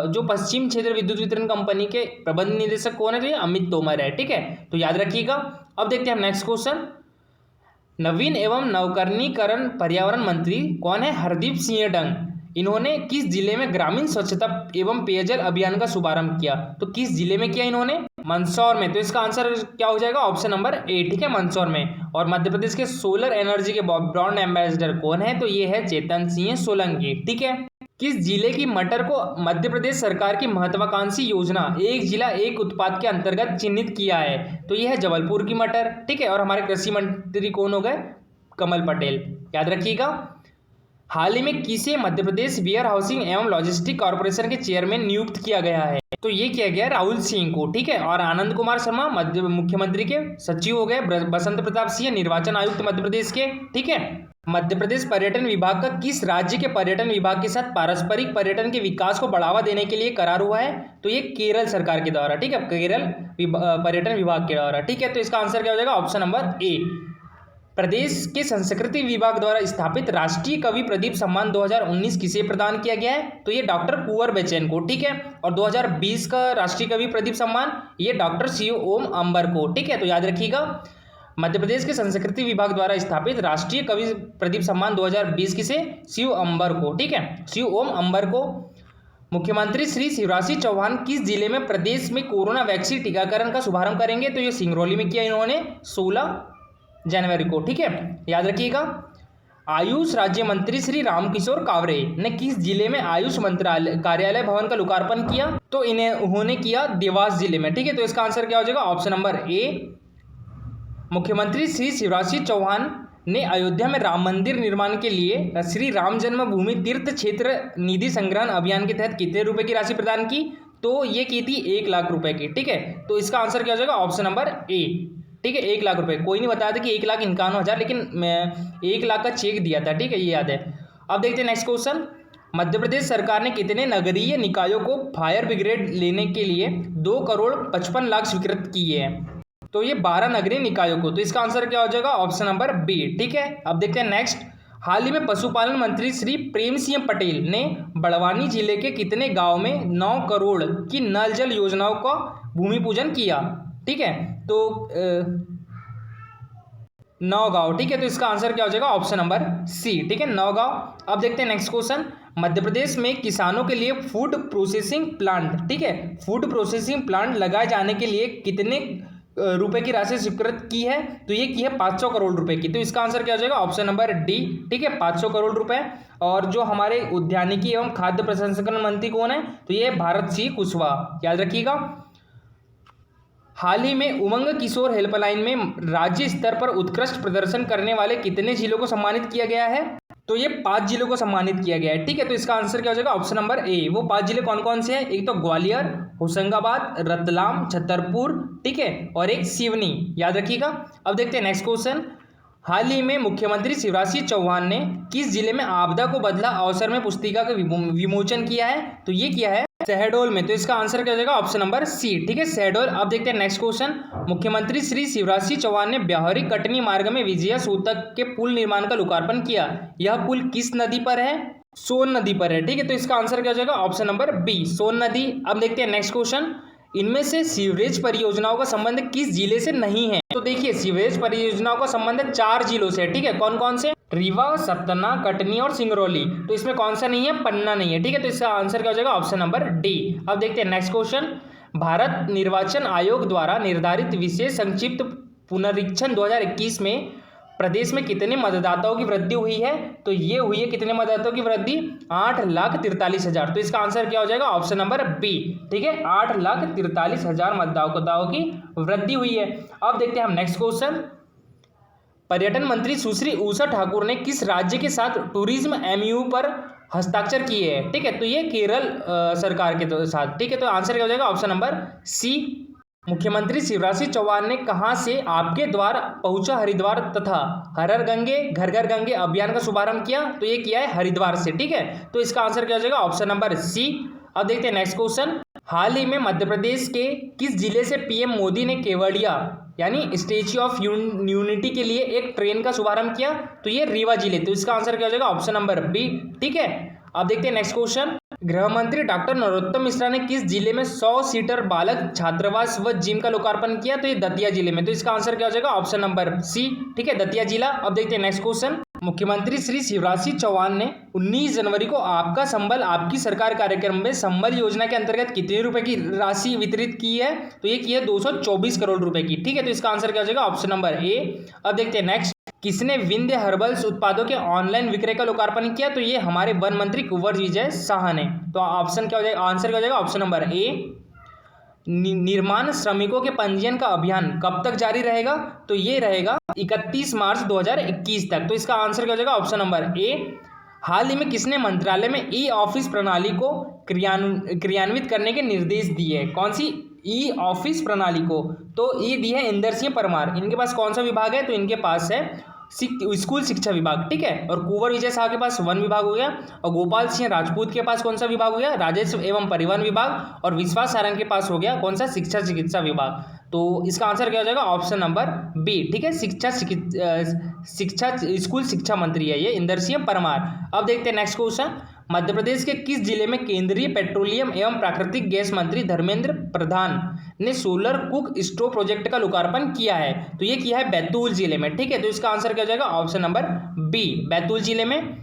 जो पश्चिम क्षेत्र विद्युत वितरण कंपनी के प्रबंध निदेशक कौन है? तो ये अमित तोमर है। ठीक है, तो याद रखिएगा। अब देखते हैं हम नेक्स्ट क्वेश्चन। नवीन एवं नवकरणीकरण पर्यावरण मंत्री कौन है? हरदीप सिंह डंग। इन्होंने किस जिले में ग्रामीण स्वच्छता एवं पेयजल अभियान का शुभारंभ किया? तो किस जिले में किया इन्होंने? मंदसौर में। तो इसका आंसर क्या हो जाएगा? ऑप्शन नंबर ए। ठीक है, मंदसौर में। और मध्य प्रदेश के सोलर एनर्जी के ब्रांड एम्बेसडर कौन है? तो ये है चेतन सिंह सोलंकी। ठीक है, किस जिले की मटर को मध्य प्रदेश सरकार की महत्वाकांक्षी योजना एक जिला एक उत्पाद के अंतर्गत चिन्हित किया है? तो यह है जबलपुर की मटर। ठीक है, और हमारे कृषि मंत्री कौन हो गए? कमल पटेल। याद रखिएगा। हाल ही में किसे मध्य प्रदेश वेयर हाउसिंग एवं लॉजिस्टिक कॉर्पोरेशन के चेयरमैन नियुक्त किया गया है? तो ये किया गया राहुल सिंह को। ठीक है, और आनंद कुमार शर्मा मध्य मुख्यमंत्री के सचिव हो गए। बसंत प्रताप सिंह निर्वाचन आयुक्त मध्य प्रदेश के। ठीक है, मध्य प्रदेश पर्यटन विभाग का किस राज्य के पर्यटन विभाग के साथ पारस्परिक पर्यटन के विकास को बढ़ावा देने के लिए करार हुआ है? तो ये केरल सरकार के द्वारा। ठीक है, केरल पर्यटन विभाग के द्वारा। ठीक है, तो इसका आंसर क्या हो जाएगा? ऑप्शन नंबर ए। प्रदेश के संस्कृति विभाग द्वारा स्थापित राष्ट्रीय कवि प्रदीप सम्मान 2019 किसे प्रदान किया गया है? तो ये डॉक्टर कुंवर बेचैन को। ठीक है, और 2020 का राष्ट्रीय कवि प्रदीप सम्मान ये डॉक्टर सी ओम अंबर को। ठीक है, तो याद रखिएगा। मध्य प्रदेश के संस्कृति विभाग द्वारा स्थापित राष्ट्रीय कवि प्रदीप सम्मान 2020 किसे? शिव अंबर को। ठीक है, शिव ओम अंबर को। मुख्यमंत्री श्री शिवराज सिंह चौहान किस जिले में प्रदेश में कोरोना वैक्सीन टीकाकरण का शुभारंभ करेंगे? तो ये सिंगरौली में किया इन्होंने 16 जनवरी को। ठीक है, याद रखिएगा। आयुष राज्य मंत्री श्री रामकिशोर कावरे ने किस जिले में आयुष मंत्रालय कार्यालय भवन का लोकार्पण किया? तो उन्होंने किया देवास जिले में। ठीक है, तो इसका आंसर क्या हो जाएगा? ऑप्शन नंबर ए। मुख्यमंत्री श्री शिवराज सिंह चौहान ने अयोध्या में राम मंदिर निर्माण के लिए श्री राम जन्मभूमि तीर्थ क्षेत्र निधि संग्रहण अभियान के तहत कितने रुपए की राशि प्रदान की? तो ये की थी 1 लाख रुपए की। ठीक है, तो इसका आंसर क्या हो जाएगा? ऑप्शन नंबर ए। ठीक है, 1 लाख रुपए। कोई नहीं बताया था कि 1,51,000, लेकिन मैं 1 लाख का चेक दिया था। ठीक है, ये याद है। अब देखते हैं नेक्स्ट क्वेश्चन। मध्य प्रदेश सरकार ने कितने नगरीय निकायों को फायर ब्रिगेड लेने के लिए 2,55,00,000 स्वीकृत किए हैं? तो ये 12 नगरीय निकायों को। तो इसका आंसर क्या हो जाएगा? Option number B. ठीक है, अब देखते हैं नेक्स्ट। हाल ही में पशुपालन मंत्री श्री प्रेम सिंह पटेल ने बड़वानी जिले के कितने गांव में 9 करोड़ की नल जल योजनाओं का भूमि पूजन किया? ठीक है, तो 9 गांव। ठीक है, तो इसका आंसर क्या हो जाएगा? Option number C. ठीक है, 9 गांव। अब देखते हैं नेक्स्ट क्वेश्चन। मध्य प्रदेश में किसानों के लिए फूड प्रोसेसिंग प्लांट, ठीक है, फूड प्रोसेसिंग प्लांट लगाए जाने के लिए कितने रुपए की राशि स्वीकृत की है? तो ये की है 500 करोड़ रुपए की। तो इसका आंसर क्या हो जाएगा? Option number D. ठीक है, 500 करोड़ रुपए। और जो हमारे उद्यानिकी एवं खाद्य प्रसंस्करण मंत्री कौन है? तो ये भारत सिंह कुशवाहा। याद रखिएगा। हाल ही में उमंग किशोर हेल्पलाइन में राज्य स्तर पर उत्कृष्ट प्रदर्शन करने वाले कितने जिलों को सम्मानित किया गया है? तो ये 5 जिलों को सम्मानित किया गया है। ठीक है, तो इसका आंसर क्या हो जाएगा? ऑप्शन नंबर ए। वो 5 जिले कौन कौन से हैं? एक तो ग्वालियर, होशंगाबाद, रतलाम, छतरपुर, ठीक है, और एक सिवनी। याद रखिएगा। अब देखते हैं नेक्स्ट क्वेश्चन। हाल ही में मुख्यमंत्री शिवराज सिंह चौहान ने किस जिले में आपदा को बदला अवसर में पुस्तिका का विमोचन किया है? तो ये किया है शहडोल में। तो इसका आंसर क्या हो जाएगा? ऑप्शन नंबर सी, ठीक है, शहडोल। अब देखते हैं नेक्स्ट क्वेश्चन। मुख्यमंत्री श्री शिवराज सिंह चौहान ने ब्याहरी कटनी मार्ग में विजया सूतक के पुल निर्माण का लोकार्पण किया। यह पुल किस नदी पर है? सोन नदी पर है, ठीक है। तो इसका आंसर क्या हो जाएगा? ऑप्शन नंबर बी, सोन नदी। अब देखते हैं नेक्स्ट क्वेश्चन। इनमें से सीवरेज परियोजनाओं का संबंध किस जिले से नहीं है? तो देखिए, सीवरेज परियोजनाओं का संबंध 4 जिलों से है, ठीक है। कौन कौन से? रीवा, सतना, कटनी और सिंगरौली। तो इसमें कौन सा नहीं है? पन्ना नहीं है, ठीक है। तो इसका आंसर क्या हो जाएगा? Option number D. अब देखते हैं नेक्स्ट क्वेश्चन। भारत निर्वाचन आयोग द्वारा निर्धारित विशेष संक्षिप्त पुनरीक्षण 2021 में प्रदेश में कितने मतदाताओं की वृद्धि हुई है? तो ये हुई है कितने मतदाताओं की वृद्धि? 8,43,000। तो इसका आंसर क्या हो जाएगा? ऑप्शन नंबर बी, ठीक है, 8,43,000 मतदाताओं की वृद्धि हुई है। अब देखते हैं हम नेक्स्ट क्वेश्चन। पर्यटन मंत्री सुश्री उषा ठाकुर ने किस राज्य के साथ टूरिज्म एमयू पर हस्ताक्षर किए हैं? ठीक है, तो ये केरल सरकार के साथ, ठीक है। तो आंसर क्या हो जाएगा? Option number C. मुख्यमंत्री शिवराज सिंह चौहान ने कहां से आपके द्वार पहुंचा हरिद्वार तथा हर हर गंगे घर घर गंगे अभियान का शुभारंभ किया? तो ये किया है हरिद्वार से, ठीक है। तो इसका आंसर क्या हो जाएगा? Option number C. अब देखते हैं नेक्स्ट क्वेश्चन। हाल ही में मध्य प्रदेश के किस जिले से पीएम मोदी ने केवड़िया यानी स्टैच्यू ऑफ यूनिटी के लिए एक ट्रेन का शुभारंभ किया? तो ये रीवा जिले। तो इसका आंसर क्या हो जाएगा? ऑप्शन नंबर बी, ठीक है। अब देखते हैं नेक्स्ट क्वेश्चन। गृह मंत्री डॉक्टर नरोत्तम मिश्रा ने किस जिले में 100 सीटर बालक छात्रावास व जिम का लोकार्पण किया? तो ये दतिया जिले में। तो इसका आंसर क्या हो जाएगा? ऑप्शन नंबर सी, ठीक है, दतिया जिला। अब देखते हैं नेक्स्ट क्वेश्चन। मुख्यमंत्री श्री शिवराज सिंह चौहान ने 19 जनवरी को आपका संबल आपकी सरकार कार्यक्रम में संबल योजना के अंतर्गत कितने रुपए की राशि वितरित की है? तो ये की है 224 करोड़ रुपए की, ठीक है। तो इसका आंसर क्या हो जाएगा? ऑप्शन नंबर ए। अब देखते हैं नेक्स्ट। किसने विंध्य हर्बल्स उत्पादों के ऑनलाइन विक्रय का लोकार्पण किया? तो ये हमारे वन मंत्री कुंवर विजय शाह ने। तो ऑप्शन क्या हो जाएगा? आंसर क्या हो जाएगा? ऑप्शन नंबर ए। निर्माण श्रमिकों के पंजीयन का अभियान कब तक जारी रहेगा? तो ये रहेगा 31 मार्च 2021 तक। तो इसका आंसर क्या हो जाएगा? ऑप्शन नंबर ए। हाल ही में किसने मंत्रालय में ई ऑफिस प्रणाली को क्रियान्वित करने के निर्देश दिए? कौन सी ई ऑफिस प्रणाली को? तो ये दी है इंदर सिंह परमार। इनके पास कौन सा विभाग है? तो इनके पास है स्कूल शिक्षा विभाग, ठीक है। और कुंवर विजय शाह के पास वन विभाग हो गया। और गोपाल सिंह राजपूत के पास कौन सा विभाग हो गया? राजस्व एवं परिवहन विभाग। और विश्वास सारंग के पास हो गया कौन सा? शिक्षा चिकित्सा विभाग। तो इसका आंसर क्या हो जाएगा? ऑप्शन नंबर बी, ठीक है, शिक्षा स्कूल शिक्षा मंत्री है ये इंदर सिंह परमार। अब देखते हैं नेक्स्ट क्वेश्चन। मध्य प्रदेश के किस जिले में केंद्रीय पेट्रोलियम एवं प्राकृतिक गैस मंत्री धर्मेंद्र प्रधान ने सोलर कुक स्टोव प्रोजेक्ट का लोकार्पण किया है? तो ये किया है बैतूल जिले में, ठीक है। तो इसका आंसर क्या हो जाएगा? ऑप्शन नंबर बी, बैतूल जिले में।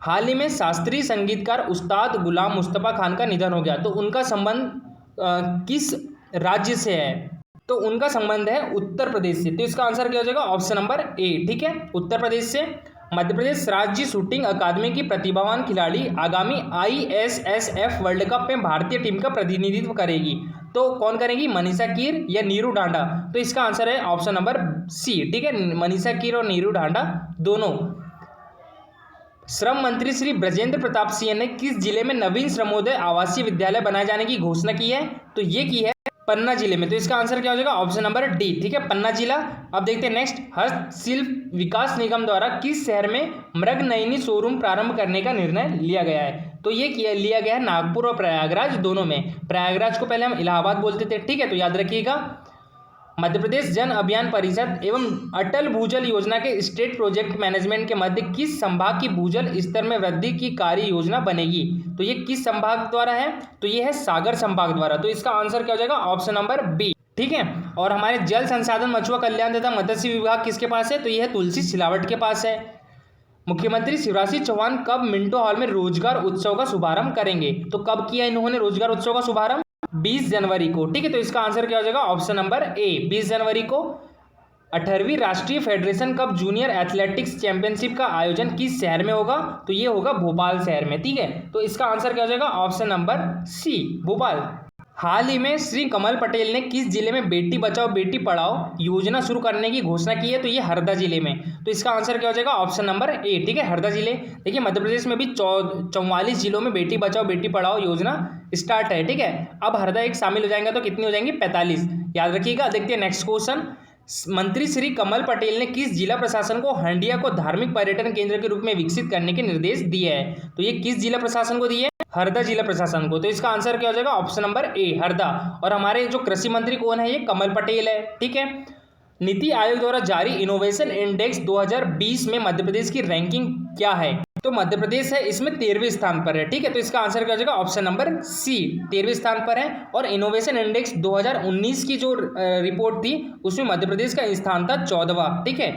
हाल ही में शास्त्रीय संगीतकार उस्ताद गुलाम मुस्तफा खान का निधन हो गया। तो उनका संबंध किस राज्य से है? तो उनका संबंध है उत्तर प्रदेश से। तो इसका आंसर क्या हो जाएगा? ऑप्शन नंबर ए, ठीक है, उत्तर प्रदेश से। मध्य प्रदेश राज्य शूटिंग अकादमी की प्रतिभावान खिलाड़ी आगामी ISSF वर्ल्ड कप में भारतीय टीम का प्रतिनिधित्व करेगी। तो कौन करेगी? मनीषा कीर या नीरू ढांडा? तो इसका आंसर है ऑप्शन नंबर सी, ठीक है, मनीषा कीर और नीरू ढांडा दोनों। श्रम मंत्री श्री ब्रजेंद्र प्रताप सिंह ने किस जिले में नवीन श्रमोदय आवासीय विद्यालय बनाए जाने की घोषणा की है? तो ये की है पन्ना जिले में। तो इसका आंसर क्या हो जाएगा? ऑप्शन नंबर डी, ठीक है, पन्ना जिला। अब देखते हैं नेक्स्ट। हस्तशिल्प विकास निगम द्वारा किस शहर में मृगनयनी शोरूम प्रारंभ करने का निर्णय लिया गया है? तो ये लिया गया है नागपुर और प्रयागराज दोनों में। प्रयागराज को पहले हम इलाहाबाद बोलते थे, ठीक है, तो याद रखिएगा। मध्य प्रदेश जन अभियान परिषद एवं अटल भूजल योजना के स्टेट प्रोजेक्ट मैनेजमेंट के मध्य किस संभाग की भूजल स्तर में वृद्धि की कार्य योजना बनेगी? तो ये किस संभाग द्वारा है? तो ये है सागर संभाग द्वारा। तो इसका आंसर क्या हो जाएगा? ऑप्शन नंबर बी, ठीक है। और हमारे जल संसाधन मछुआ कल्याण तथा मत्स्य विभाग किसके पास है? तो यह है तुलसी सिलावट के पास है। मुख्यमंत्री शिवराज सिंह चौहान कब मिंटो हॉल में रोजगार उत्सव का शुभारंभ करेंगे? तो कब किया इन्होंने रोजगार उत्सव का शुभारंभ? 20 जनवरी को, ठीक है। तो इसका आंसर क्या हो जाएगा? ऑप्शन नंबर ए, 20 जनवरी को। 18वीं राष्ट्रीय federation cup junior athletics championship का आयोजन किस शहर में होगा? तो ये होगा भोपाल शहर में, ठीक है। तो इसका आंसर क्या हो जाएगा? Option number C, Bhopal. हाल ही में श्री कमल पटेल ने किस जिले में बेटी बचाओ बेटी पढ़ाओ योजना शुरू करने की घोषणा की है? तो ये हरदा जिले में। तो इसका आंसर क्या हो जाएगा? ऑप्शन नंबर ए, ठीक है, हरदा जिले। देखिए मध्य प्रदेश में भी 44 जिलों में बेटी बचाओ बेटी पढ़ाओ योजना स्टार्ट है, ठीक है। अब हरदा एक शामिल हो जाएगा तो कितनी हो जाएंगी? 45, याद रखिएगा। देखते हैं नेक्स्ट क्वेश्चन। मंत्री श्री कमल पटेल ने किस जिला प्रशासन को हंडिया को धार्मिक पर्यटन केंद्र के रूप में विकसित करने के निर्देश दिए हैं? तो ये किस जिला प्रशासन को दिए है? हरदा जिला प्रशासन को। तो इसका आंसर क्या हो जाएगा? ऑप्शन नंबर ए, हरदा। और हमारे जो कृषि मंत्री कौन है? ये कमल पटेल है। ठीक है। नीति आयोग द्वारा जारी इनोवेशन इंडेक्स 2020 में मध्य प्रदेश की रैंकिंग क्या है? तो मध्य प्रदेश है इसमें 13वें स्थान पर है। ठीक है। तो इसका आंसर क्या हो जाएगा? ऑप्शन नंबर सी, 13वें स्थान पर है। और इनोवेशन इंडेक्स 2019 की जो रिपोर्ट थी उसमें मध्य प्रदेश का स्थान था 14वां। ठीक है।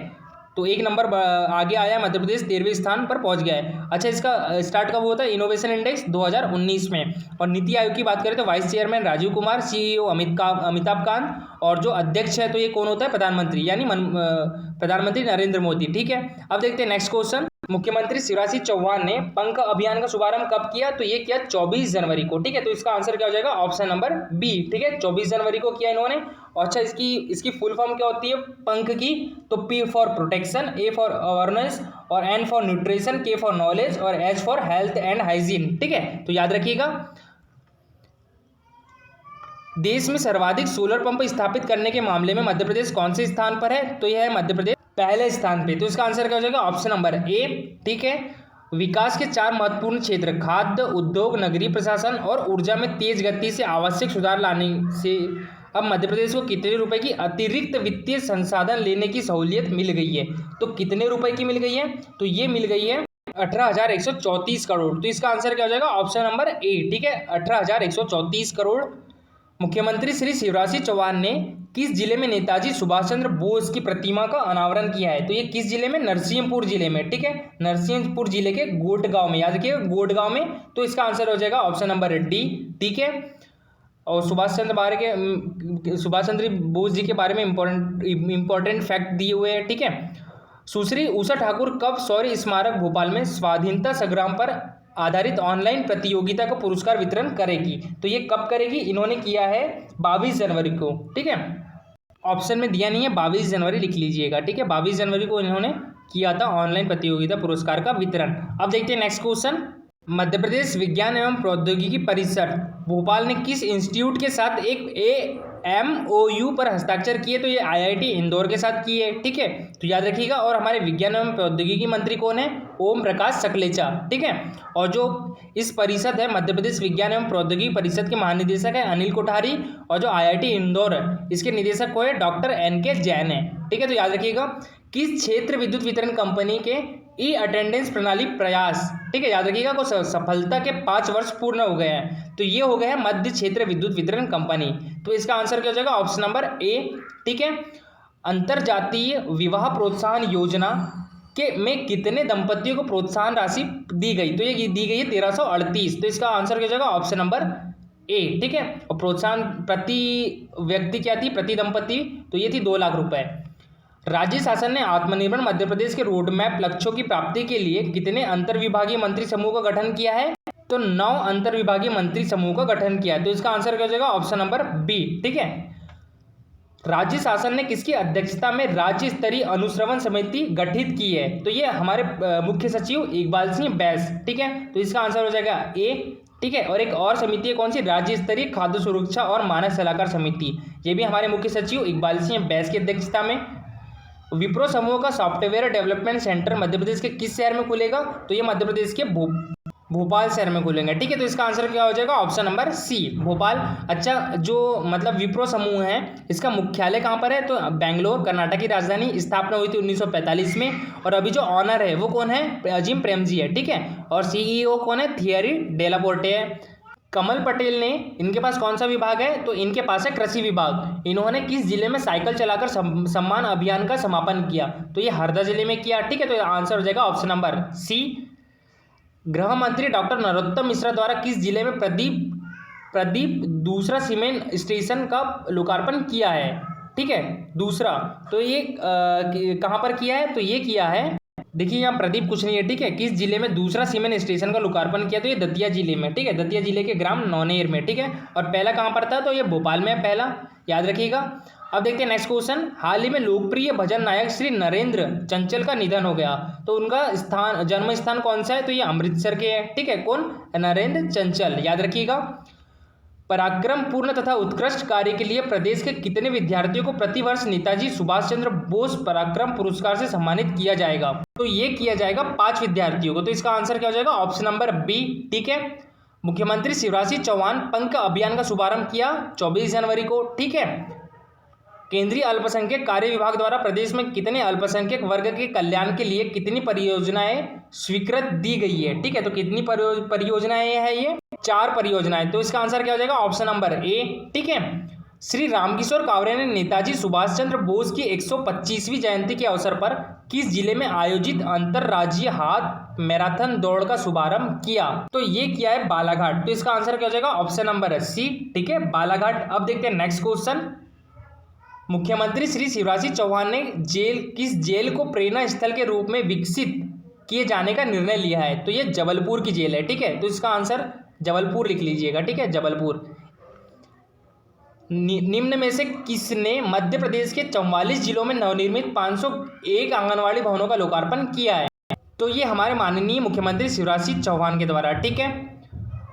तो एक नंबर आगे आया, मध्य प्रदेश 13वें स्थान पर पहुंच गया है। अच्छा, इसका स्टार्ट कब हुआ था? इनोवेशन इंडेक्स 2019 में। और नीति आयोग की बात करें तो vice chairman Rajiv Kumar, CEO Amitabh Kant, और जो अध्यक्ष है तो ये कौन होता है? प्रधानमंत्री, यानी प्रधानमंत्री नरेंद्र मोदी। ठीक है। अब देखते हैं नेक्स्ट क्वेश्चन। मुख्यमंत्री शिवराज सिंह चौहान ने पंख अभियान का शुभारंभ कब किया? तो ये किया 24 जनवरी को। ठीक है। तो इसका आंसर क्या हो जाएगा? Option number B. ठीक है, 24 जनवरी को किया इन्होंने। और अच्छा, इसकी फुल फॉर्म क्या होती है पंख की? तो P for protection, A for awareness, और एन फॉर न्यूट्रिशन, के फॉर नॉलेज, और H for health and hygiene. ठीक है। तो याद रखिएगा। देश में सर्वाधिक सोलर पंप स्थापित करने के मामले में मध्य प्रदेश कौन से स्थान पर है? तो यह है मध्य प्रदेश पहले स्थान पे। तो इसका आंसर क्या हो जाएगा? ऑप्शन नंबर ए। ठीक है। विकास के 4 महत्वपूर्ण क्षेत्र खाद्य, उद्योग, नगरीय प्रशासन और ऊर्जा में तेज गति से आवश्यक सुधार लाने से अब मध्य प्रदेश को कितने रुपए की अतिरिक्त वित्तीय संसाधन लेने की सहूलियत मिल गई है? तो कितने रुपए की मिल गई है? तो ये मिल गई है 18,134 करोड़। तो इसका आंसर क्या हो जाएगा? ऑप्शन नंबर ए। ठीक है, 18,134 करोड़। मुख्यमंत्री श्री शिवराज सिंह चौहान ने किस जिले में नेताजी सुभाष चंद्र बोस की प्रतिमा का अनावरण किया है? तो ये किस जिले में? नरसिंहपुर जिले में। ठीक है, नरसिंहपुर जिले के गोटगांव में। याद रखिए, गोटगांव में। तो इसका आंसर हो जाएगा ऑप्शन नंबर डी। ठीक है। और सुभाष चंद्र बोस जी के बारे में इंपॉर्टेंट फैक्ट दिए हुए हैं। ठीक है। सुश्री उषा ठाकुर कब शौर्य स्मारक भोपाल में स्वाधीनता संग्राम पर आधारित ऑनलाइन प्रतियोगिता का पुरस्कार वितरण करेगी? तो ये कब करेगी? इन्होंने किया है 22 जनवरी को। ठीक है, ऑप्शन में दिया नहीं है, 22 जनवरी लिख लीजिएगा। ठीक है, 22 जनवरी को इन्होंने किया था ऑनलाइन प्रतियोगिता पुरस्कार का वितरण। अब देखते हैं नेक्स्ट क्वेश्चन। मध्य प्रदेश विज्ञान एवं प्रौद्योगिकी परिषद भोपाल ने किस इंस्टीट्यूट के साथ एक MOU पर हस्ताक्षर किए? तो ये IIT इंदौर के साथ किए। ठीक है, तो याद रखिएगा। और हमारे विज्ञान एवं प्रौद्योगिकी मंत्री कौन है? ओम प्रकाश सकलेचा। ठीक है। और जो इस परिषद है मध्य प्रदेश विज्ञान एवं प्रौद्योगिकी परिषद के महानिदेशक है अनिल कोठारी। और जो IIT इंदौर है इसके निदेशक को है डॉक्टर NK जैन है। ठीक है, तो याद रखिएगा। किस क्षेत्र विद्युत वितरण कंपनी के अटेंडेंस प्रणाली प्रयास, ठीक है, याद रखिएगा, को सफलता के 5 वर्ष पूर्ण हो गए हैं? तो ये हो गया है मध्य क्षेत्र विद्युत वितरण कंपनी। तो इसका आंसर क्या हो जाएगा? ऑप्शन नंबर ए। ठीक है। अंतरजातीय विवाह प्रोत्साहन योजना में कितने दंपतियों को प्रोत्साहन राशि दी गई? तो ये दी गई है 1338। तो इसका आंसर क्या हो जाएगा? ऑप्शन नंबर ए। ठीक है। और प्रोत्साहन प्रति व्यक्ति क्या थी? प्रति दंपति तो ये थी 2 लाख रुपए। राज्य शासन ने आत्मनिर्भर मध्य प्रदेश के रोडमैप लक्ष्यों की प्राप्ति के लिए कितने अंतर्विभागीय मंत्री समूह का गठन किया है? तो 9 अंतर्विभागीय मंत्री समूह का गठन किया है। तो इसका आंसर क्या हो जाएगा? Option number B. ठीक है। राज्य शासन ने किसकी अध्यक्षता में राज्य स्तरीय अनुश्रवण समिति गठित की है? तो ये हमारे मुख्य सचिव इकबाल सिंह बैस। ठीक है, तो इसका आंसर हो जाएगा ए। ठीक है। और एक और समिति है कौन सी? राज्य स्तरीय खाद्य सुरक्षा और मानक सलाहकार समिति। ये भी हमारे मुख्य सचिव इकबाल सिंह बैस की अध्यक्षता में। विप्रो समूह का software development centre Madhya Pradesh के किस शहर में खुलेगा? तो ये मध्य प्रदेश के भोपाल शहर में खुलेंगे। ठीक है, तो इसका आंसर क्या हो जाएगा? Option number C, Bhopal. अच्छा, जो मतलब विप्रो समूह है इसका मुख्यालय कहाँ पर है? तो बेंगलोर, कर्नाटक की राजधानी। स्थापना हुई थी 1945 में। और अभी जो ऑनर है वो कौन है? अजीम प्रेमजी है। ठीक है। और CEO कौन है? थियरी डेलापोर्टे है। कमल पटेल ने, इनके पास कौन सा विभाग है? तो इनके पास है कृषि विभाग। इन्होंने किस जिले में साइकिल चलाकर सम्मान अभियान का समापन किया? तो ये हरदा जिले में किया। ठीक है, तो आंसर हो जाएगा ऑप्शन नंबर सी। गृह मंत्री डॉक्टर नरोत्तम मिश्रा द्वारा किस जिले में प्रदीप दूसरा सीमेंट स्टेशन का लोकार्पण किया है? ठीक है, दूसरा। तो ये कहाँ पर किया है? तो ये किया है, देखिए यहाँ प्रदीप कुछ नहीं है। ठीक है, किस जिले में दूसरा सीमेंट स्टेशन का लोकार्पण किया? तो ये दतिया जिले में। ठीक है, दतिया जिले के ग्राम नौनेर में। ठीक है। और पहला कहाँ पर था? तो ये भोपाल में है पहला, याद रखिएगा। अब देखते हैं नेक्स्ट क्वेश्चन। हाल ही में लोकप्रिय भजन नायक श्री नरेंद्र चंचल का निधन हो गया। तो उनका जन्म स्थान कौन सा है? तो ये अमृतसर के है। ठीक है, कौन? नरेंद्र चंचल, याद रखिएगा। पराक्रमपूर्ण तथा उत्कृष्ट कार्य के लिए प्रदेश के कितने विद्यार्थियों को प्रतिवर्ष नेताजी सुभाष चंद्र बोस पराक्रम पुरस्कार से सम्मानित किया जाएगा? तो ये किया जाएगा 5 विद्यार्थियों को। तो इसका आंसर क्या हो जाएगा? Option number B. ठीक है। मुख्यमंत्री शिवराज सिंह चौहान पंख अभियान का शुभारंभ किया 24 जनवरी को। ठीक है। केंद्रीय अल्पसंख्यक कार्य विभाग द्वारा प्रदेश में कितने अल्पसंख्यक वर्ग के कल्याण के लिए कितनी परियोजनाएं स्वीकृत दी गई है? ठीक है। तो कितनी परियोजनाएं है ये? 4 परियोजनाएं। तो इसका आंसर क्या हो जाएगा? ऑप्शन नंबर ए। ठीक है। श्री रामकिशोर कावरे ने नेताजी सुभाष चंद्र बोस की 125वीं जयंती के अवसर पर किस जिले में आयोजित अंतरराज्यीय हाफ मैराथन दौड़ का शुभारंभ किया? तो ये किया है बालाघाट। तो इसका आंसर क्या हो जाएगा? Option number C. ठीक है, बालाघाट। अब देखते हैं नेक्स्ट क्वेश्चन। मुख्यमंत्री श्री शिवराज सिंह चौहान ने किस जेल को प्रेरणा स्थल के रूप में विकसित किए जाने का निर्णय लिया है? तो ये जबलपुर की जेल है। ठीक है। तो इसका आंसर जबलपुर लिख लीजिएगा। ठीक है, जबलपुर। निम्न में से किसने मध्य प्रदेश के 44 जिलों में नवनिर्मित 501 आंगनवाड़ी भवनों का लोकार्पण किया है? तो ये हमारे माननीय मुख्यमंत्री शिवराज सिंह चौहान के द्वारा। ठीक है।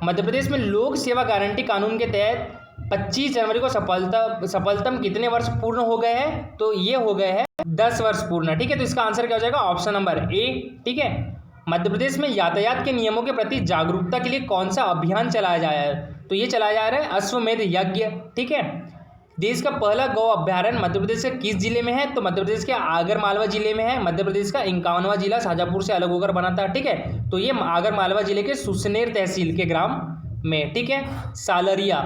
मध्य प्रदेश में लोक सेवा गारंटी कानून के तहत 25 जनवरी को सफलतम कितने वर्ष पूर्ण हो गए हैं? तो ये हो गए हैं 10 वर्ष पूर्ण। ठीक है। तो इसका आंसर क्या हो जाएगा? ऑप्शन नंबर ए। ठीक है। मध्य प्रदेश में यातायात के नियमों के प्रति जागरूकता के लिए कौन सा अभियान चलाया जाया है? तो ये चलाया जा रहा है अश्वमेध यज्ञ। ठीक है। देश का पहला गौ अभ्यारण्य मध्य प्रदेश के किस जिले में है? तो मध्य प्रदेश के आगर मालवा जिले में है। मध्य प्रदेश का 51वां जिला शाजापुर से अलग होकर बना था। ठीक है। तो ये आगर मालवा जिले के सुसनेर तहसील के ग्राम में। ठीक है। सालरिया।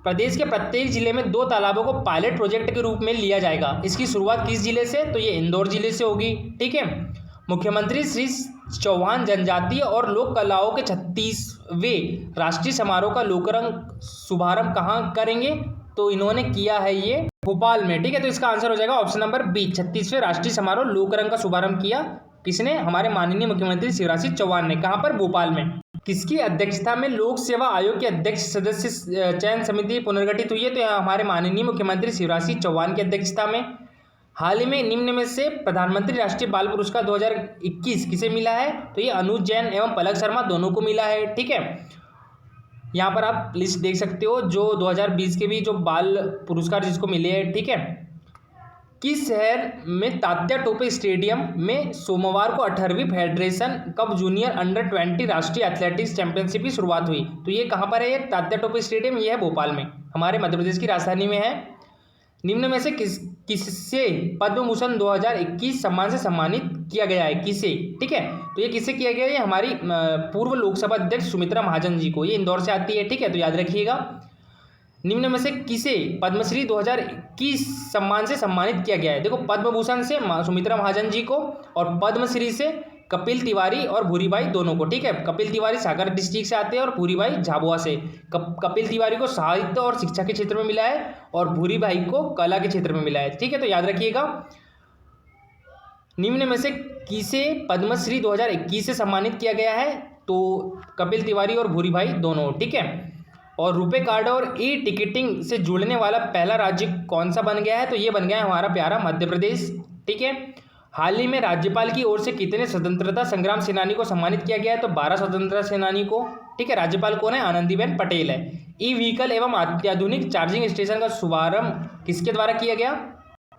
प्रदेश के प्रत्येक जिले में 2 तालाबों को पायलट प्रोजेक्ट के रूप में लिया जाएगा। इसकी शुरुआत किस जिले से? तो ये इंदौर जिले से होगी। ठीक है। मुख्यमंत्री श्री चौहान जनजातीय और लोक कलाओं के 36वें राष्ट्रीय समारोह का लोकरंग शुभारंभ कहाँ करेंगे? तो इन्होंने किया है ये भोपाल में। ठीक है। तो इसका आंसर हो जाएगा ऑप्शन नंबर बी। 36वें राष्ट्रीय समारोह लोकरंग का शुभारंभ किया किसने? हमारे माननीय मुख्यमंत्री शिवराज सिंह चौहान ने। कहाँ पर? भोपाल में। किसकी अध्यक्षता में लोक सेवा आयोग के अध्यक्ष सदस्य चयन समिति पुनर्गठित हुई है? तो हमारे माननीय मुख्यमंत्री शिवराज सिंह चौहान की अध्यक्षता में। हाल ही में निम्न में से प्रधानमंत्री राष्ट्रीय बाल पुरस्कार 2021 किसे मिला है? तो ये अनुज जैन एवं पलक शर्मा दोनों को मिला है। ठीक है। यहाँ पर आप लिस्ट देख सकते हो जो 2020 के भी जो बाल पुरस्कार जिसको मिले हैं। ठीक है। किस शहर में तात्या टोपे स्टेडियम में सोमवार को 18वीं फेडरेशन कप जूनियर अंडर 20 राष्ट्रीय एथलेटिक्स चैंपियनशिप की शुरुआत हुई? तो ये कहाँ पर है? ये तात्या टोपे स्टेडियम ये है भोपाल में, हमारे मध्य प्रदेश की राजधानी में है। निम्न में से किससे पद्म भूषण 2021 सम्मान से सम्मानित किया गया है? किसे? ठीक है। तो ये किससे किया गया है? हमारी पूर्व लोकसभा अध्यक्ष सुमित्रा महाजन जी को। ये इंदौर से आती है। ठीक है। तो याद रखिएगा। निम्न में से किसे पद्मश्री 2021 सम्मान से सम्मानित किया गया है? देखो, पद्म भूषण से सुमित्रा महाजन जी को और पद्मश्री से कपिल तिवारी और भूरीबाई दोनों को। ठीक है। कपिल तिवारी सागर डिस्ट्रिक्ट से आते हैं और भूरीबाई झाबुआ से। कपिल तिवारी को साहित्य और शिक्षा के क्षेत्र में मिला है और भूरीबाई को कला के क्षेत्र में मिला है। ठीक है। तो याद रखिएगा। निम्न में से किसे पद्मश्री 2021 से सम्मानित किया गया है? तो कपिल तिवारी और भूरीबाई दोनों। ठीक है। और रुपे कार्ड और ई टिकटिंग से जुड़ने वाला पहला राज्य कौन सा बन गया है? तो ये बन गया है हमारा प्यारा मध्य प्रदेश। ठीक है। हाल ही में राज्यपाल की ओर से कितने स्वतंत्रता संग्राम सेनानी को सम्मानित किया गया है? तो 12 स्वतंत्रता सेनानी को। ठीक है। राज्यपाल कौन है? आनंदीबेन पटेल है। ई व्हीकल एवं अत्याधुनिक चार्जिंग स्टेशन का शुभारंभ किसके द्वारा किया गया?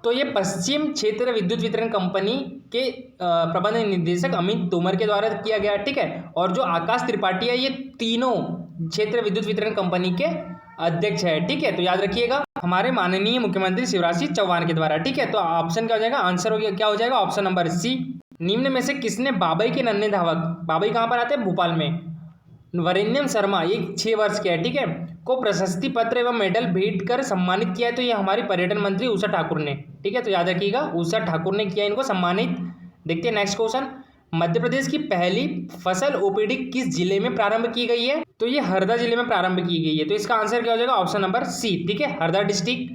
तो ये पश्चिम क्षेत्र विद्युत वितरण कंपनी के प्रबंध निदेशक अमित तोमर के द्वारा किया गया। ठीक है। और जो आकाश त्रिपाठी है ये तीनों क्षेत्र विद्युत वितरण कंपनी के अध्यक्ष है। ठीक है। तो याद रखिएगा हमारे माननीय मुख्यमंत्री शिवराज सिंह चौहान के द्वारा। ठीक है। तो ऑप्शन क्या हो जाएगा? आंसर हो गया क्या हो जाएगा? Option number C. निम्न में से किसने बाबई के नन्हे धावक, बाबई कहाँ पर आते हैं? भोपाल में, वरेण्यम शर्मा, ये 6 वर्ष के है। ठीक है। को प्रशस्ति पत्र एवं मेडल भेंट कर सम्मानित किया है? तो ये हमारी पर्यटन मंत्री उषा ठाकुर ने। ठीक है। तो याद रखिएगा उषा ठाकुर ने किया इनको सम्मानित। देखते हैं नेक्स्ट क्वेश्चन। मध्य प्रदेश की पहली फसल ओपीडी किस जिले में प्रारंभ की गई है? तो ये हरदा जिले में प्रारंभ की गई है। तो इसका आंसर क्या हो जाएगा? Option number C. ठीक है। हरदा डिस्ट्रिक्ट।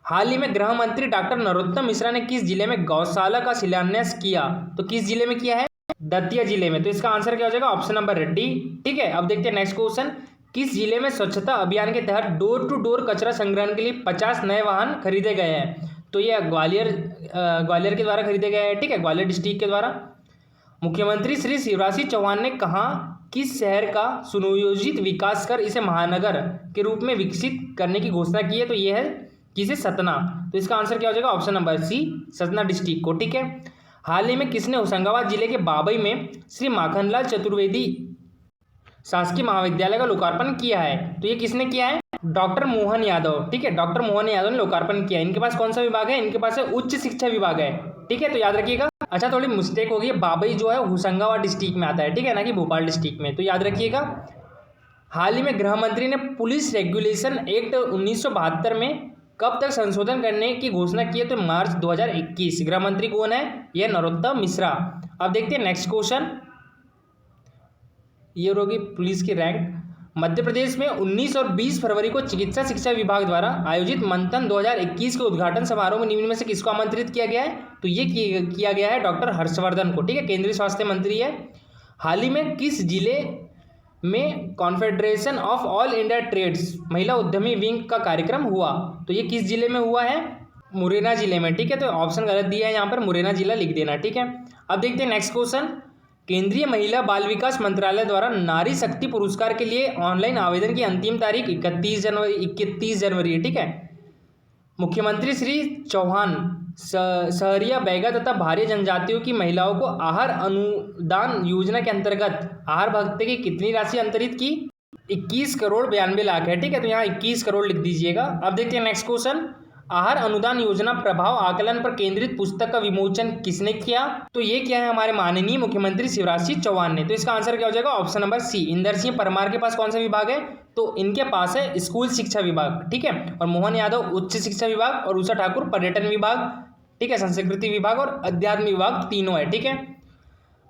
हाल ही में गृह मंत्री डॉक्टर नरोत्तम मिश्रा ने किस जिले में गौशाला का शिलान्यास किया? तो किस जिले में किया है? दतिया जिले में। तो इसका आंसर क्या हो जाएगा? Option number D. ठीक है। अब देखते हैं नेक्स्ट क्वेश्चन। किस जिले में स्वच्छता अभियान के तहत डोर टू डोर कचरा संग्रहण के लिए 50 नए वाहन खरीदे गए हैं? तो ये ग्वालियर के द्वारा खरीदे गए हैं। ठीक है। ग्वालियर डिस्ट्रिक्ट के द्वारा। मुख्यमंत्री श्री शिवराज सिंह चौहान ने कहा किस शहर का सुनियोजित विकास कर इसे महानगर के रूप में विकसित करने की घोषणा की है? तो ये है किसे? सतना। तो इसका आंसर क्या हो जाएगा? Option number C, Satna district को। ठीक है। हाल ही में किसने होशंगाबाद जिले के बाबई में श्री माखनलाल चतुर्वेदी शासकीय महाविद्यालय का लोकार्पण किया है? तो ये किसने किया है? डॉक्टर मोहन यादव। ठीक है, डॉक्टर मोहन यादव ने लोकार्पण किया। इनके पास कौन सा विभाग है? इनके पास है उच्च शिक्षा विभाग है। ठीक है, तो याद रखिएगा। अच्छा, थोड़ी मिस्टेक हो गई, बाबई जो है होशंगाबाद डिस्ट्रिक्ट में आता है, ठीक है, ना कि भोपाल डिस्ट्रिक्ट में, तो याद रखिएगा। हाल ही में गृह मंत्री ने पुलिस रेगुलेशन एक्ट 1972 में कब तक संशोधन करने की घोषणा की है? तो मार्च 2021। गृह मंत्री कौन है? यह नरोत्तम मिश्रा। अब देखते हैं नेक्स्ट क्वेश्चन। ये होगी पुलिस की रैंक। मध्य प्रदेश में 19 और 20 फरवरी को चिकित्सा शिक्षा विभाग द्वारा आयोजित मंथन 2021 के उद्घाटन समारोह में निम्न में से किसको आमंत्रित किया गया है? तो ये किया गया है डॉक्टर हर्षवर्धन को। ठीक है, केंद्रीय स्वास्थ्य मंत्री है। हाल ही में किस जिले में confederation of all India traders महिला उद्यमी विंग का कार्यक्रम हुआ? तो ये किस जिले में हुआ है? मुरैना जिले में। ठीक है, तो ऑप्शन गलत दिया है यहाँ पर, मुरैना जिला लिख देना। ठीक है, अब देखते हैं नेक्स्ट क्वेश्चन। केंद्रीय महिला बाल विकास मंत्रालय द्वारा नारी शक्ति पुरस्कार के लिए ऑनलाइन आवेदन की अंतिम तारीख 31 जनवरी है। ठीक है, मुख्यमंत्री श्री चौहान सहरिया बैगा तथा भारी जनजातियों की महिलाओं को आहार अनुदान योजना के अंतर्गत आहार भत्ते की कितनी राशि अंतरित की? 21 करोड़ 92 लाख है। ठीक है, तो यहाँ 21 करोड़ लिख दीजिएगा। अब देखते हैं नेक्स्ट क्वेश्चन। आहार अनुदान योजना प्रभाव आकलन पर केंद्रित पुस्तक का विमोचन किसने किया? तो ये क्या है? हमारे माननीय मुख्यमंत्री शिवराज सिंह चौहान ने। तो इसका आंसर क्या हो जाएगा? Option number C. Inder Singh Parmar के पास कौन सा विभाग है? तो इनके पास है स्कूल शिक्षा विभाग। ठीक है, और मोहन यादव उच्च शिक्षा विभाग और उषा ठाकुर पर्यटन विभाग। ठीक है, संस्कृति विभाग और अध्यात्म विभाग तीनों है। ठीक है,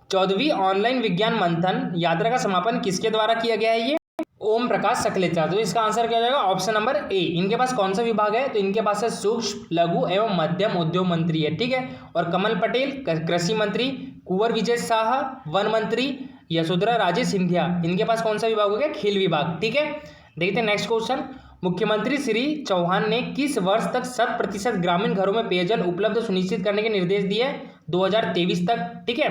14वीं ऑनलाइन विज्ञान मंथन यात्रा का समापन किसके द्वारा किया गया है? ये ओम प्रकाश सकलेचा। तो इसका आंसर क्या हो जाएगा? ऑप्शन नंबर ए। इनके पास कौन सा विभाग है? तो इनके पास है सूक्ष्म लघु एवं मध्यम उद्योग मंत्री है। ठीक है, और कमल पटेल कृषि मंत्री, कुंवर विजय शाह वन मंत्री, यशोधरा राजे सिंधिया इनके पास कौन सा विभाग हो गया? खेल विभाग। ठीक है, देखते हैं नेक्स्ट क्वेश्चन। मुख्यमंत्री श्री चौहान ने किस वर्ष तक 100% ग्रामीण घरों में पेयजल उपलब्ध सुनिश्चित करने के निर्देश दिए? 2023 तक। ठीक है,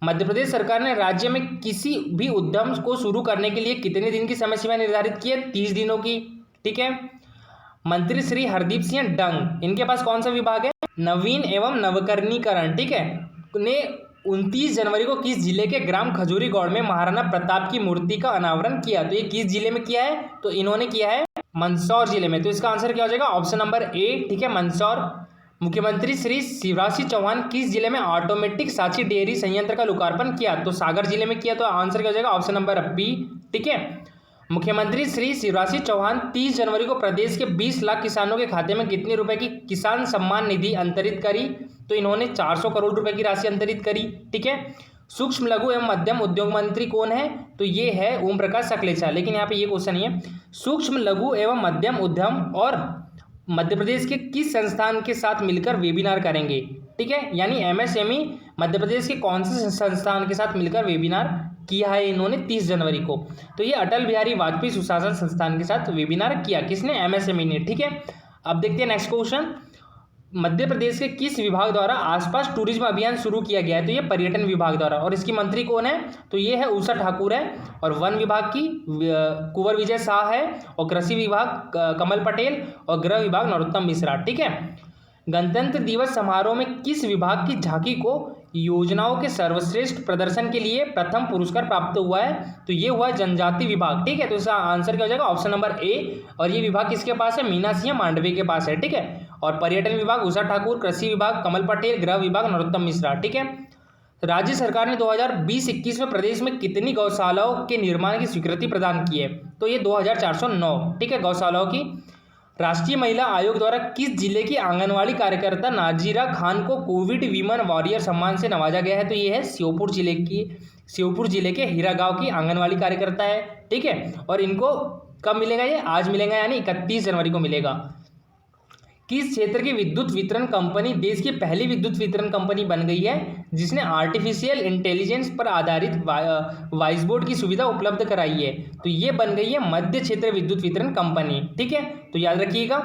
मध्य प्रदेश सरकार ने राज्य में किसी भी उद्यम को शुरू करने के लिए कितने दिन की समय सीमा निर्धारित की है? 30 दिनों की। ठीक है, मंत्री श्री हरदीप सिंह डंग इनके पास कौन सा विभाग है? नवीन एवं नवकरणीकरण। ठीक है, ने 29 जनवरी को किस जिले के ग्राम खजूरी गौड़ में महाराणा प्रताप की मूर्ति का अनावरण किया? तो ये किस जिले में किया है? तो इन्होंने किया है मंदसौर जिले में। तो इसका आंसर क्या हो जाएगा? ऑप्शन नंबर ए। ठीक है, मंदसौर। मुख्यमंत्री श्री शिवराज सिंह चौहान किस जिले में ऑटोमेटिक सांची डेयरी संयंत्र का लोकार्पण किया? तो सागर जिले में किया। तो आंसर क्या हो जाएगा? Option number B. ठीक है, मुख्यमंत्री श्री शिवराज सिंह चौहान 30 जनवरी को प्रदेश के 20 लाख किसानों के खाते में कितने रुपए की किसान सम्मान निधि अंतरित करी? तो इन्होंने 400 करोड़ रुपए की राशि अंतरित करी। ठीक है, सूक्ष्म लघु एवं मध्यम उद्योग मंत्री कौन है? तो ये है ओम प्रकाश सकलेचा। लेकिन यहाँ पे ये क्वेश्चन नहीं है। सूक्ष्म लघु एवं मध्यम उद्यम और मध्य प्रदेश के किस संस्थान के साथ मिलकर वेबिनार करेंगे? ठीक है, यानी एमएसएमई मध्य प्रदेश के कौन से संस्थान के साथ मिलकर वेबिनार किया है इन्होंने 30 जनवरी को? तो ये अटल बिहारी वाजपेयी सुशासन संस्थान के साथ वेबिनार किया। किसने? एमएसएमई ने। ठीक है, अब देखते हैं नेक्स्ट क्वेश्चन। मध्य प्रदेश के किस विभाग द्वारा आसपास टूरिज्म अभियान शुरू किया गया है? तो ये पर्यटन विभाग द्वारा। और इसकी मंत्री कौन है? तो ये है उषा ठाकुर है। और वन विभाग की कुंवर विजय शाह है। और कृषि विभाग कमल पटेल। और गृह विभाग नरोत्तम मिश्रा। ठीक है, गणतंत्र दिवस समारोह में किस विभाग की झांकी को योजनाओं के सर्वश्रेष्ठ प्रदर्शन के लिए प्रथम पुरस्कार प्राप्त हुआ है? तो ये हुआ जनजाति विभाग। ठीक है, तो इसका आंसर क्या हो जाएगा? ऑप्शन नंबर ए। और ये विभाग किसके पास है? मीना सिंह मांडवे के पास है। ठीक है, और पर्यटन विभाग उषा ठाकुर, कृषि विभाग कमल पटेल, गृह विभाग नरोत्तम मिश्रा। ठीक है, राज्य सरकार ने 2020-21 में प्रदेश में कितनी गौशालाओं के निर्माण की स्वीकृति प्रदान की है? तो ये 2409। ठीक है, गौशालाओं की। राष्ट्रीय महिला आयोग द्वारा किस जिले की आंगनवाड़ी कार्यकर्ता नाजीरा खान को कोविड वीमन वॉरियर सम्मान से नवाजा गया है? तो ये है श्योपुर जिले के हीरा गांव की आंगनवाड़ी कार्यकर्ता है। ठीक है, और इनको कब मिलेगा? ये आज मिलेगा, यानी 31 जनवरी को मिलेगा। किस क्षेत्र की विद्युत वितरण कंपनी देश की पहली विद्युत वितरण कंपनी बन गई है जिसने आर्टिफिशियल इंटेलिजेंस पर आधारित वॉइस बोर्ड की सुविधा उपलब्ध कराई है? तो ये बन गई है मध्य क्षेत्र विद्युत वितरण कंपनी। ठीक है, तो याद रखिएगा।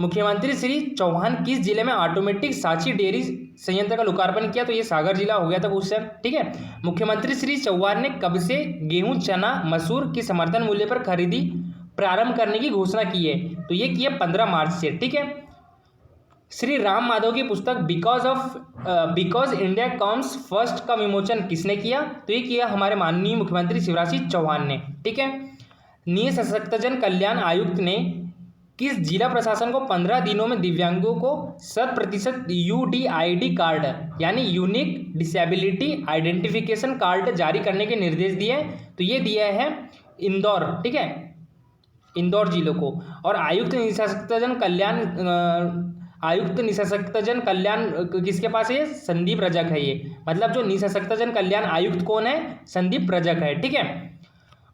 मुख्यमंत्री श्री चौहान किस जिले में ऑटोमेटिक सांची डेयरी संयंत्र का लोकार्पण किया? तो ये सागर जिला हो गया था क्वेश्चन, ठीक है। मुख्यमंत्री श्री चौहान ने कब से गेहूं, चना, मसूर की समर्थन मूल्य पर खरीदी प्रारंभ करने की घोषणा की है? तो ये की है 15 मार्च से, ठीक है। श्री राम माधव की पुस्तक बिकॉज इंडिया कम्स फर्स्ट का विमोचन किसने किया? तो ये किया हमारे माननीय मुख्यमंत्री शिवराज सिंह चौहान ने, ठीक है। निःशक्तजन कल्याण आयुक्त ने किस जिला प्रशासन को 15 दिनों में दिव्यांगों को 100% UDID कार्ड यानी यूनिक डिसेबिलिटी आइडेंटिफिकेशन कार्ड जारी करने के निर्देश दिए? तो ये दिया है इंदौर, ठीक है, इंदौर जिलों को। और आयुक्त निःशक्तजन कल्याण किसके पास है? संदीप रजक है ये, मतलब जो निःशक्तजन कल्याण आयुक्त कौन है? संदीप रजक है, ठीक है।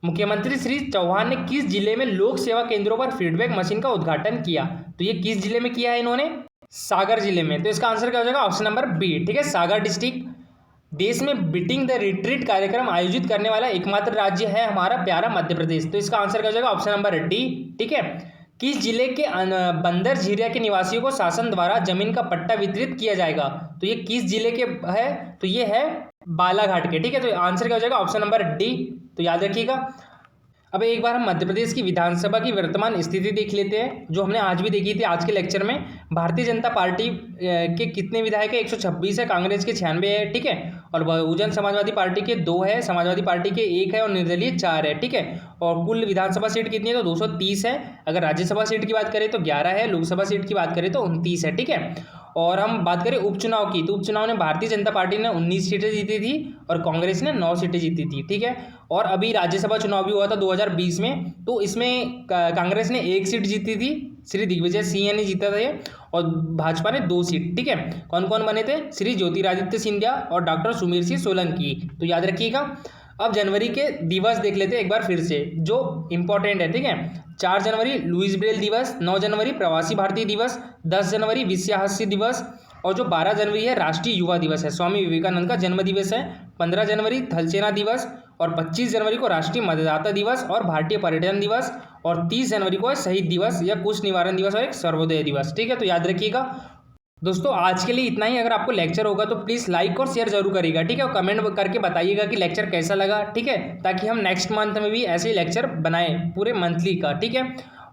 मुख्यमंत्री श्री चौहान ने किस जिले में लोक सेवा केंद्रों पर फीडबैक मशीन का उद्घाटन किया? तो ये किस जिले में किया है इन्होंने? सागर जिले में। तो इसका आंसर क्या हो जाएगा? ऑप्शन नंबर बी, ठीक है, सागर डिस्ट्रिक्ट। देश में बीटिंग द रिट्रीट कार्यक्रम आयोजित करने वाला एकमात्र राज्य है हमारा प्यारा मध्य प्रदेश। तो इसका आंसर क्या हो जाएगा? ऑप्शन नंबर डी, ठीक है। किस जिले के बंदर झीरिया के निवासियों को शासन द्वारा जमीन का पट्टा वितरित किया जाएगा? तो ये किस जिले के है? तो ये है बालाघाट के, ठीक है। तो आंसर क्या हो जाएगा? ऑप्शन नंबर डी, तो याद रखिएगा। अब एक बार हम मध्य प्रदेश की विधानसभा की वर्तमान स्थिति देख लेते हैं, जो हमने आज भी देखी थी आज के लेक्चर में। भारतीय जनता पार्टी के कितने विधायक है? 126 है, कांग्रेस के 96 है, ठीक है। और बहुजन समाजवादी पार्टी के 2 है, समाजवादी पार्टी के 1 है और निर्दलीय 4 है, ठीक है। और कुल विधानसभा सीट कितनी है? तो 230 है। अगर राज्यसभा सीट की बात करें तो 11 है, लोकसभा सीट की बात करें तो 29 है, ठीक है। और हम बात करें उपचुनाव की, तो उपचुनाव में भारतीय जनता पार्टी ने 19 सीटें जीती थी और कांग्रेस ने 9 सीटें जीती थी, ठीक है। और अभी राज्यसभा चुनाव भी हुआ था 2020 में, तो इसमें कांग्रेस ने 1 सीट जीती थी, श्री दिग्विजय सिंह ने जीता था ये, और भाजपा ने 2 सीट, ठीक है। कौन कौन बने थे? श्री ज्योतिरादित्य सिंधिया और डॉक्टर सुमेर सिंह सोलंकी, तो याद रखिएगा। अब जनवरी के दिवस देख लेते हैं एक बार फिर से, जो इंपॉर्टेंट है, ठीक है। 4 जनवरी लुइस ब्रेल दिवस, 9 जनवरी प्रवासी भारतीय दिवस, 10 जनवरी विश्व हास्य दिवस, और जो 12 जनवरी है राष्ट्रीय युवा दिवस है, स्वामी विवेकानंद का जन्म दिवस है। 15 जनवरी थल सेना दिवस, और 25 जनवरी को राष्ट्रीय मतदाता दिवस और भारतीय पर्यटन दिवस, और 30 जनवरी को है शहीद दिवस या कुष्ठ निवारण दिवस और एक सर्वोदय दिवस, ठीक है। तो याद रखिएगा दोस्तों, आज के लिए इतना ही। अगर आपको लेक्चर होगा तो प्लीज़ लाइक और शेयर जरूर करिएगा, ठीक है। और कमेंट करके बताइएगा कि लेक्चर कैसा लगा, ठीक है, ताकि हम नेक्स्ट मंथ में भी ऐसे ही लेक्चर बनाएं पूरे मंथली का, ठीक है।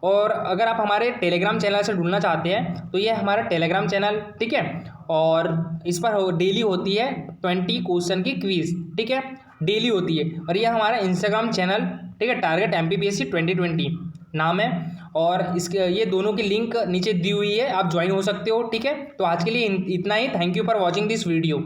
और अगर आप हमारे टेलीग्राम चैनल से जुड़ना चाहते हैं तो ये हमारा टेलीग्राम चैनल, ठीक है, और इस पर डेली होती है 20 क्वेश्चन की क्विज, ठीक है, डेली होती है। और ये हमारा इंस्टाग्राम चैनल, ठीक है, टारगेट MPPSC 2020 नाम है, और इसके ये दोनों की लिंक नीचे दी हुई है, आप ज्वाइन हो सकते हो, ठीक है। तो आज के लिए इतना ही। Thank you for watching this video.